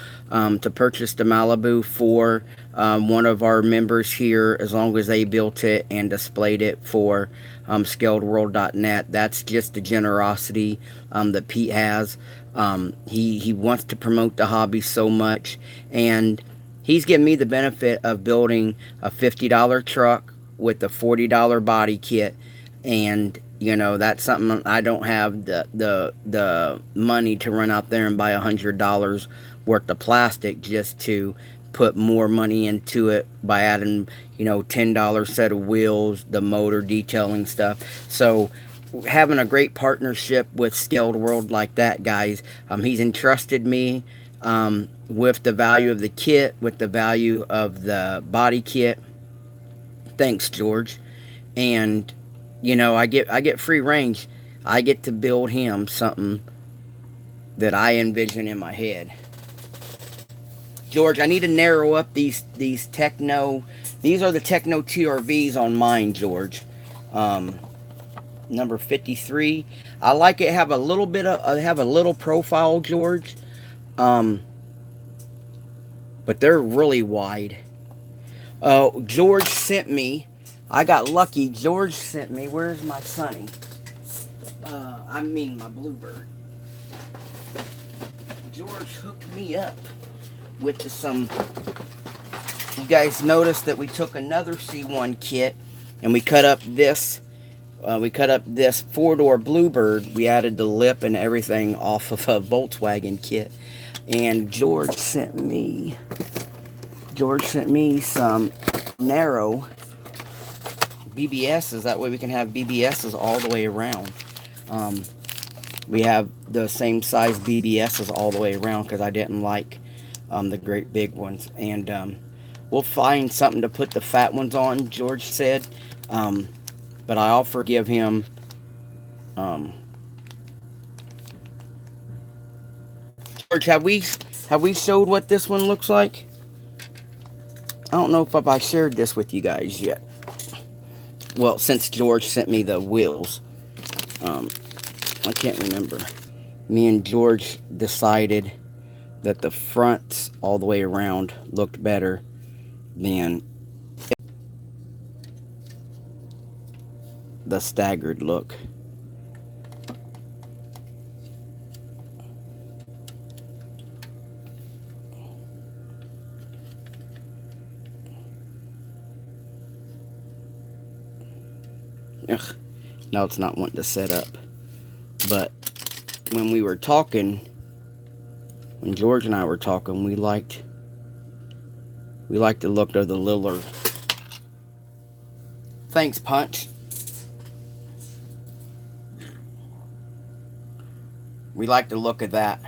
to purchase the Malibu for one of our members here, as long as they built it and displayed it for scaledworld.net. That's just the generosity that Pete has. He wants to promote the hobby so much, and he's given me the benefit of building a $50 truck with a $40 body kit, and you know that's something I don't have the money to run out there and buy $100 worth of plastic just to put more money into it by adding, you know, $10 set of wheels, the motor detailing stuff. So having a great partnership with Scaled World like that, guys, he's entrusted me with the value of the kit, with the value of the body kit. Thanks, George. And you know, I get free range. I get to build him something that I envision in my head. George, I need to narrow up these Techno. These are the Techno TRVs on mine, George. Number 53. I like it have a little bit of have a little profile, George. Um, but they're really wide. George sent me. I got lucky. George sent me. Where's my Sunny? I mean my Bluebird. George hooked me up with some. You guys noticed that we took another C1 kit and we cut up this. We cut up this 4-door Bluebird. We added the lip and everything off of a Volkswagen kit. And George sent me some narrow BBSs. That way we can have BBSs all the way around. We have the same size BBSs all the way around because I didn't like the great big ones. And we'll find something to put the fat ones on, George said. But I'll forgive him. George, have we showed what this one looks like? I don't know if I shared this with you guys yet. Well, since George sent me the wheels, I can't remember. Me and George decided that the fronts all the way around looked better than the staggered look. Ugh, now it's not wanting to set up. But when we were talking, when George and I were talking, we liked the look of the Liller. Thanks, Punch. We like the look of that.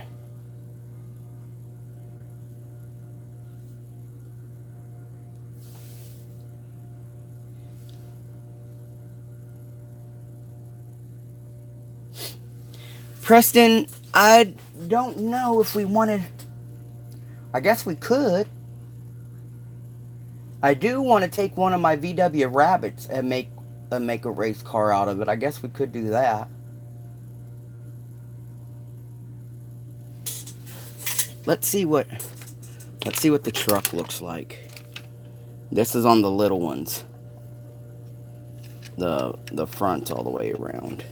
Preston, I don't know if we wanted... I guess we could. I do want to take one of my VW Rabbits and make a race car out of it. I guess we could do that. Let's see what the truck looks like. This is on the little ones. The front's all the way around.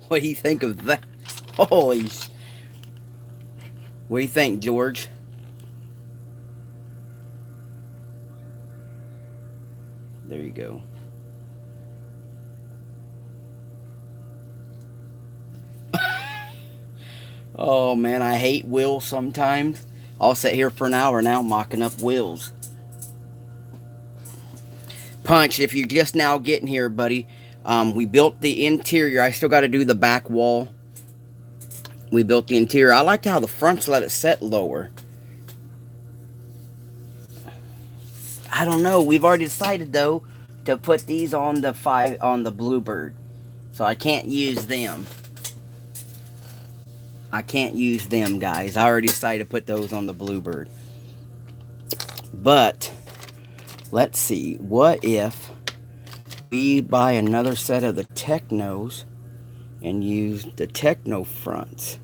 What do you think of that? Holy sh... What do you think, George? There you go. Oh man, I hate wheels sometimes. I'll sit here for an hour now mocking up wheels. Punch, if you're just now getting here, buddy, we built the interior. I still got to do the back wall. We built the interior. I liked how the fronts let it set lower. I don't know. We've already decided though to put these on the Bluebird, so I can't use them. I can't use them, guys. I already decided to put those on the Bluebird. But let's see. What if we buy another set of the Technos and use the Techno fronts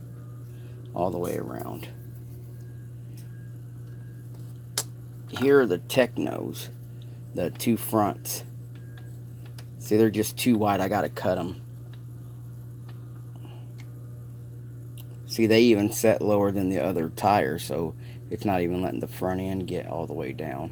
all the way around? Here are the Technos, the two fronts. See, they're just too wide. I gotta cut them. See, they even set lower than the other tires, so it's not even letting the front end get all the way down.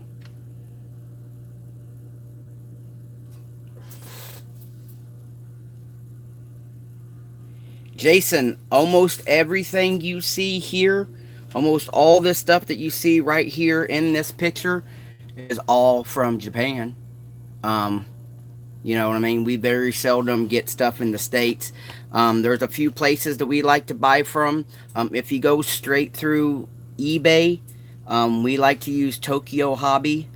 Jason, almost everything you see here, almost all this stuff that you see right here in this picture is all from Japan. You know what I mean? We very seldom get stuff in the States. There's a few places that we like to buy from. If you go straight through eBay, we like to use Tokyo Hobby.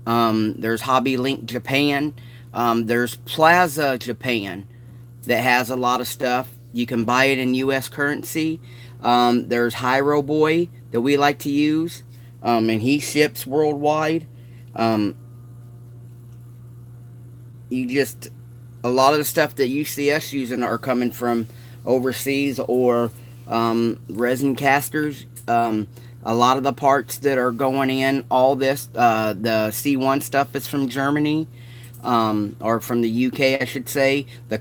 There's Hobby Link Japan. There's Plaza Japan that has a lot of stuff. You can buy it in US currency. There's Hyro Boy that we like to use, and he ships worldwide. A lot of the stuff that you see us using are coming from overseas or resin casters. A lot of the parts that are going in, all this, the C1 stuff is from Germany, or from the UK, I should say. The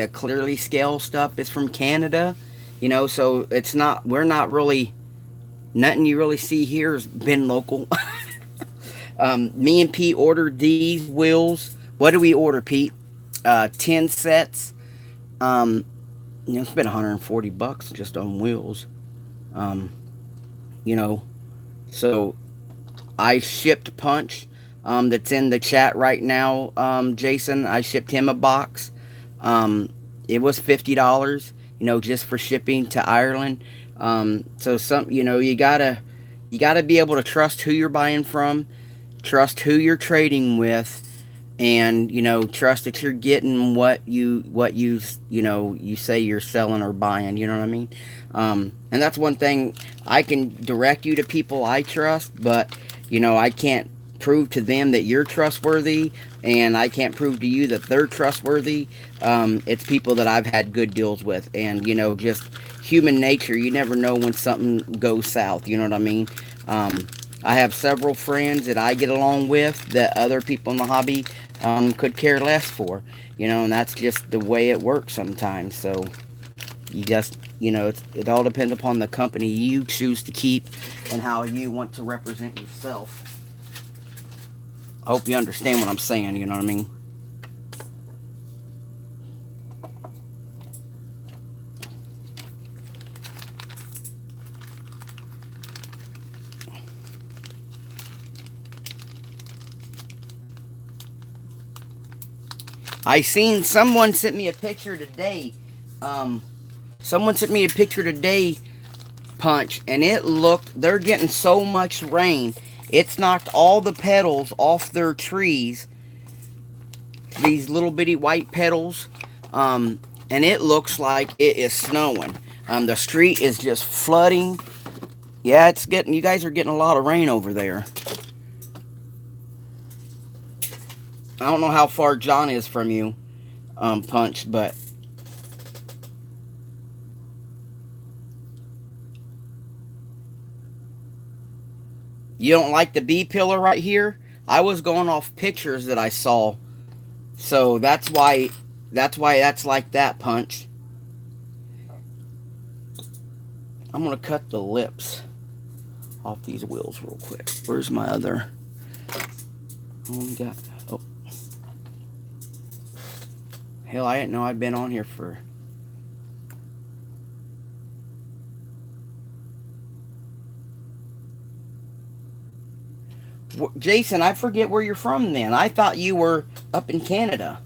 clearly scale stuff is from Canada. You know, so it's not, we're not really, nothing you really see here has been local. Me and Pete ordered these wheels. What did we order, Pete? 10 sets. You know, it's been $140 just on wheels. You know, so I shipped Punch, that's in the chat right now, Jason. I shipped him a box. It was $50, you know, just for shipping to Ireland. So you know, you gotta be able to trust who you're buying from, trust who you're trading with, and, you know, trust that you're getting what you know, you say you're selling or buying, you know what I mean? And that's one thing. I can direct you to people I trust, but, you know, I can't prove to them that you're trustworthy, and I can't prove to you that they're trustworthy. It's people that I've had good deals with, and, you know, just human nature. You never know when something goes south, you know what I mean? I have several friends that I get along with that other people in the hobby could care less for, you know, and that's just the way it works sometimes. So you just, you know, it all depends upon the company you choose to keep and how you want to represent yourself. I hope you understand what I'm saying, you know what I mean? I seen someone sent me a picture today. Someone sent me a picture today Punch, and it looked, they're getting so much rain, it's knocked all the petals off their trees, these little bitty white petals, and it looks like it is snowing. The street is just flooding. Yeah, it's getting, you guys are getting a lot of rain over there. I don't know how far John is from you, Punch, but you don't like the B pillar right here? I was going off pictures that I saw. So that's like that, Punch. I'm gonna cut the lips off these wheels real quick. Where's my other? Oh, we got. Oh, hell! I didn't know I'd been on here for. Jason, I forget where you're from. Then I thought you were up in Canada.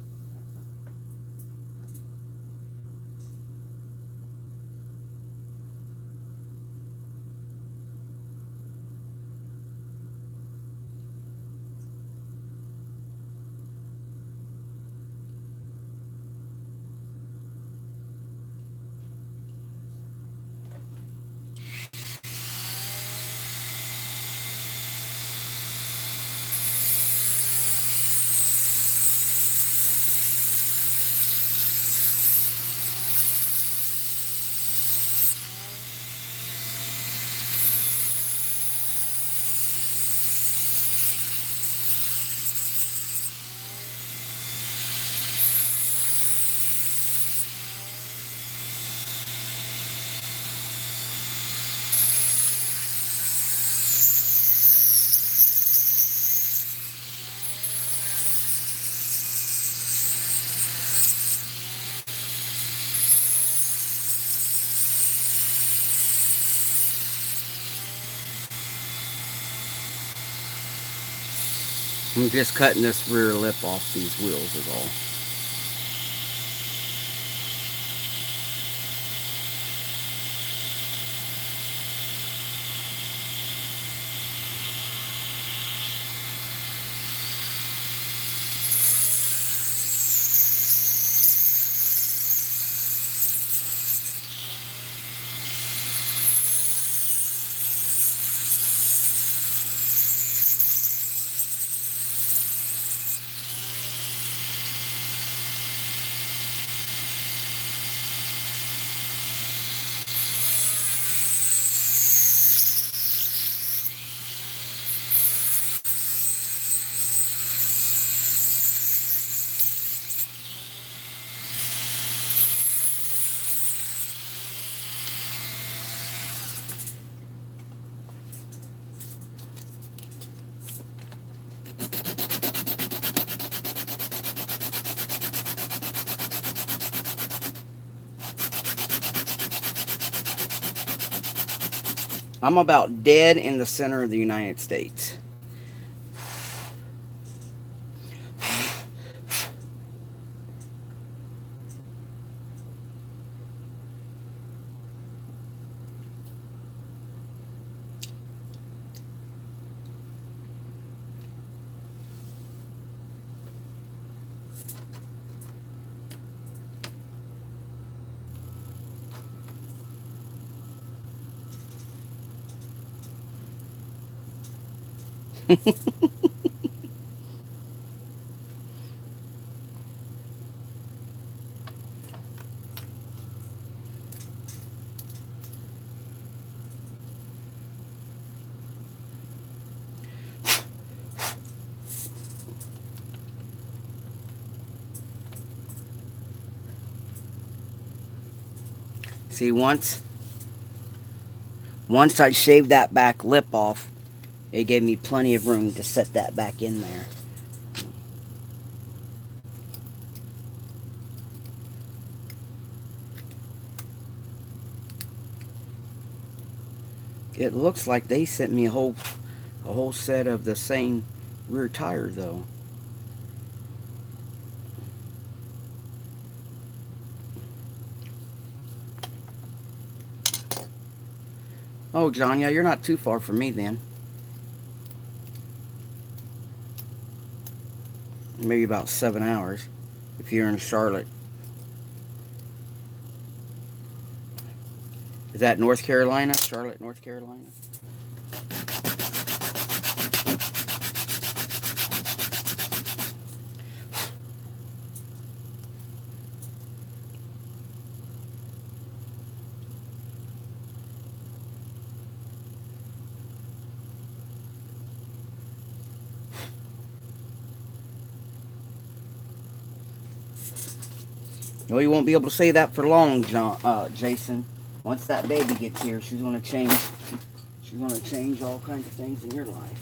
I'm just cutting this rear lip off these wheels is all. I'm about dead in the center of the United States. See, once I shaved that back lip off, it gave me plenty of room to set that back in there. It looks like they sent me a whole set of the same rear tire though. Oh, John, yeah, you're not too far from me then. Maybe about 7 hours if you're in Charlotte. Is that North Carolina? Charlotte, North Carolina? Well, you won't be able to say that for long, Jason. Once that baby gets here, she's gonna change. She's gonna change all kinds of things in your life.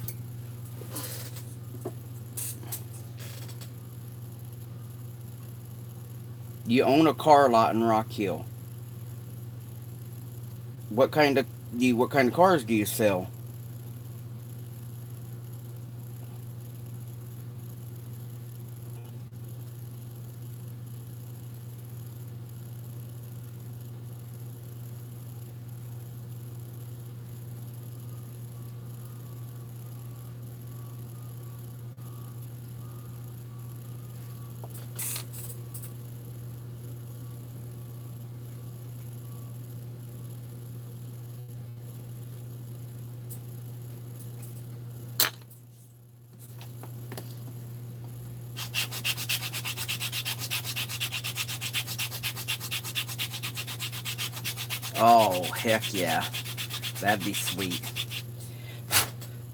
You own a car lot in Rock Hill. What kind of cars do you sell? Oh, heck yeah. That'd be sweet.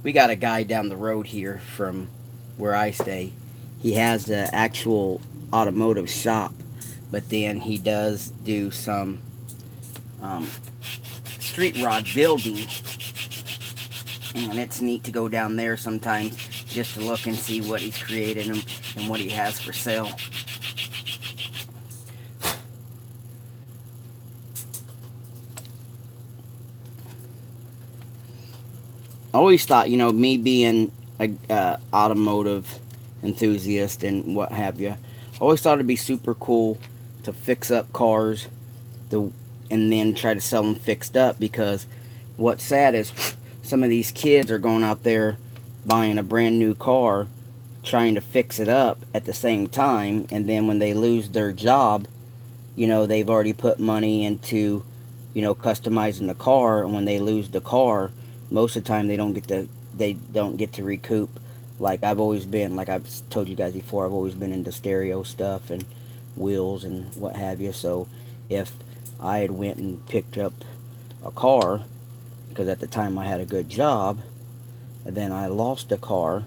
We got a guy down the road here from where I stay. He has an actual automotive shop, but then he does do some um, street rod building, and it's neat to go down there sometimes just to look and see what he's created and what he has for sale. I always thought, me being a automotive enthusiast and what have you, I always thought it'd be super cool to fix up cars, to, and then try to sell them fixed up. Because what's sad is some of these kids are going out there buying a brand new car, trying to fix it up at the same time, and then when they lose their job, they've already put money into, customizing the car, and when they lose the car, most of the time they don't get to recoup. Like I've told you guys before, I've always been into stereo stuff and wheels and what have you. So if I had went and picked up a car, because at the time I had a good job, and then I lost the car,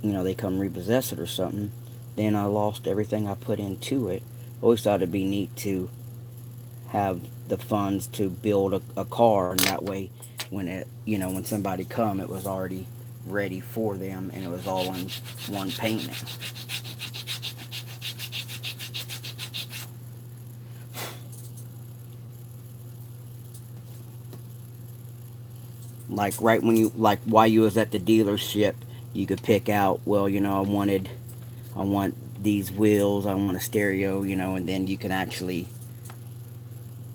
they come repossess it or something, then I lost everything I put into it. Always thought it'd be neat to have the funds to build a car, and that way when somebody come, it was already ready for them, and it was all in one payment. Like right when you like while you was at the dealership, you could pick out, well, I want these wheels, I want a stereo, and then you can actually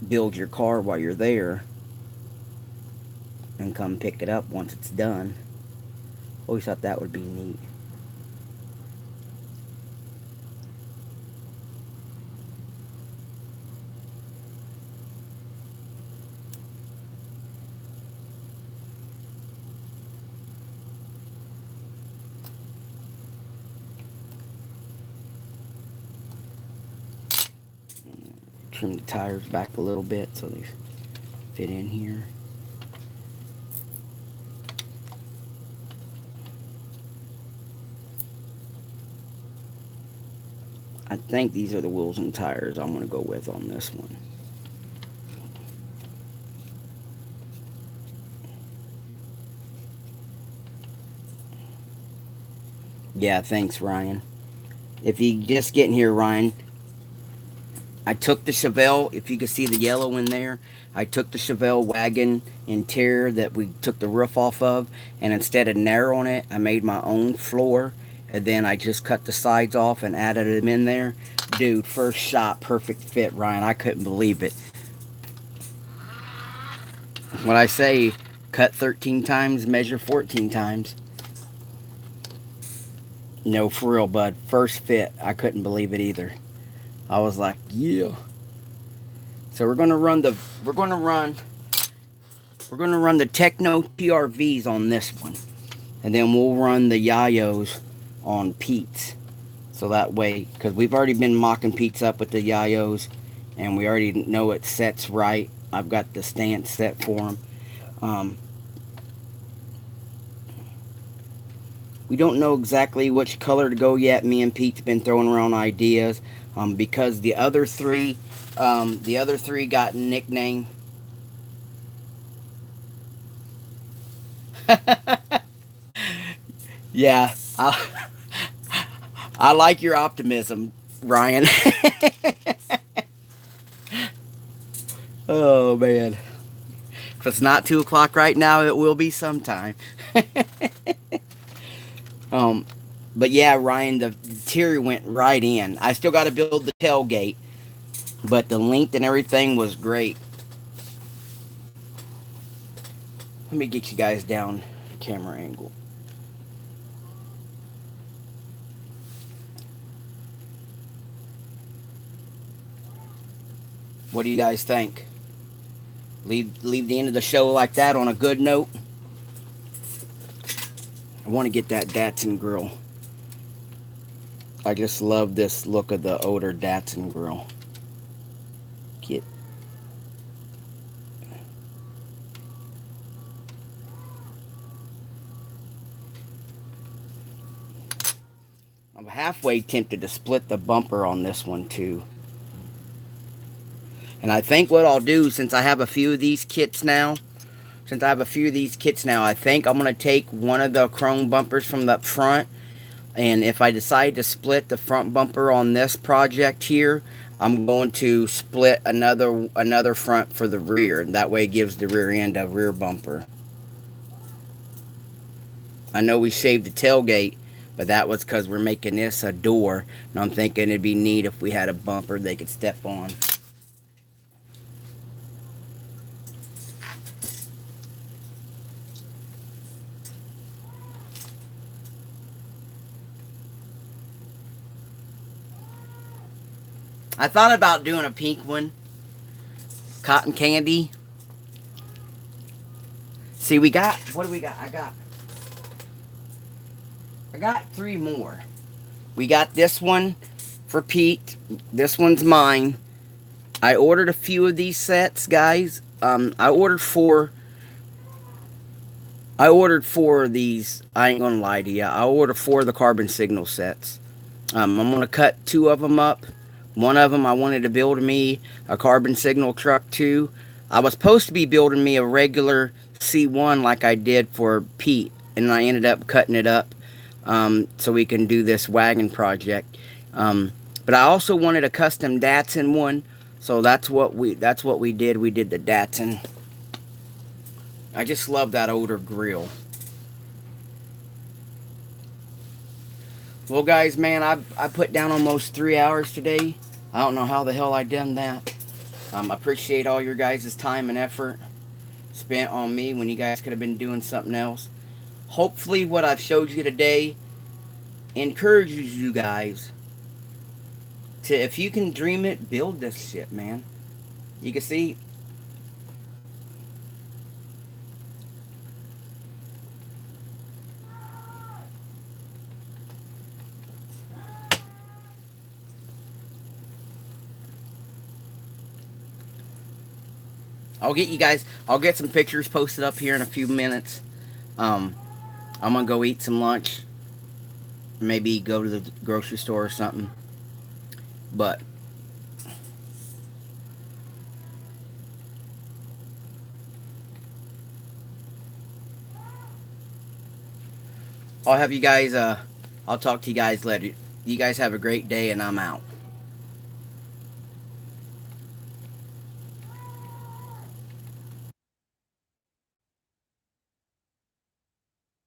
build your car while you're there and come pick it up once it's done. Always thought that would be neat. Trim the tires back a little bit so they fit in here. I think these are the wheels and tires I'm going to go with on this one. Yeah, thanks, Ryan. If you just getting here, Ryan, I took the Chevelle. If you can see the yellow in there, I took the Chevelle wagon interior that we took the roof off of, and instead of narrowing it, I made my own floor, and then I just cut the sides off and added them in there. Dude, first shot, perfect fit, Ryan. I couldn't believe it. What I say, cut 13 times, measure 14 times. No, for real, bud. First fit, I couldn't believe it either. I was like, yeah. So we're gonna run the Techno TRVs on this one, and then we'll run the Yayos on Pete's. So that way, because we've already been mocking Pete's up with the Yayos, and we already know it sets right. I've got the stance set for him. Um, we don't know exactly which color to go yet. Me and Pete's been throwing around ideas, because the other three got nickname. Yeah, I like your optimism, Ryan. Oh man, if it's not 2 o'clock right now, it will be sometime. um, but yeah, Ryan, the interior went right in. I still got to build the tailgate, but the length and everything was great. Let me get you guys down camera angle. What do you guys think? Leave the end of the show like that on a good note. I want to get that Datsun grill. I just love this look of the older Datsun grill. Get. I'm halfway tempted to split the bumper on this one too. And I think what I'll do, since I have a few of these kits now, I think I'm going to take one of the chrome bumpers from the front, and if I decide to split the front bumper on this project here, I'm going to split another front for the rear, and that way it gives the rear end a rear bumper. I know we shaved the tailgate, but that was because we're making this a door, and I'm thinking it'd be neat if we had a bumper they could step on. I thought about doing a pink one. Cotton candy. See, what do we got? I got 3 more. We got this one for Pete. This one's mine. I ordered a few of these sets, guys. I ordered 4 of these. I ain't gonna lie to you. I ordered 4 of the carbon signal sets. I'm gonna cut 2 of them up. One of them I wanted to build me a carbon signal truck too. I was supposed to be building me a regular C1 like I did for Pete, and I ended up cutting it up so we can do this wagon project. But I also wanted a custom Datsun one, so that's what we did. We did the Datsun. I just love that older grill. Well, guys, man, I put down almost 3 hours today. I don't know how the hell I done that. I appreciate all your guys' time and effort spent on me when you guys could have been doing something else. Hopefully what I've showed you today encourages you guys to, if you can dream it, build this shit, man. You can see. I'll get some pictures posted up here in a few minutes. I'm gonna go eat some lunch. Maybe go to the grocery store or something. But I'll have you guys, I'll talk to you guys later. You guys have a great day, and I'm out.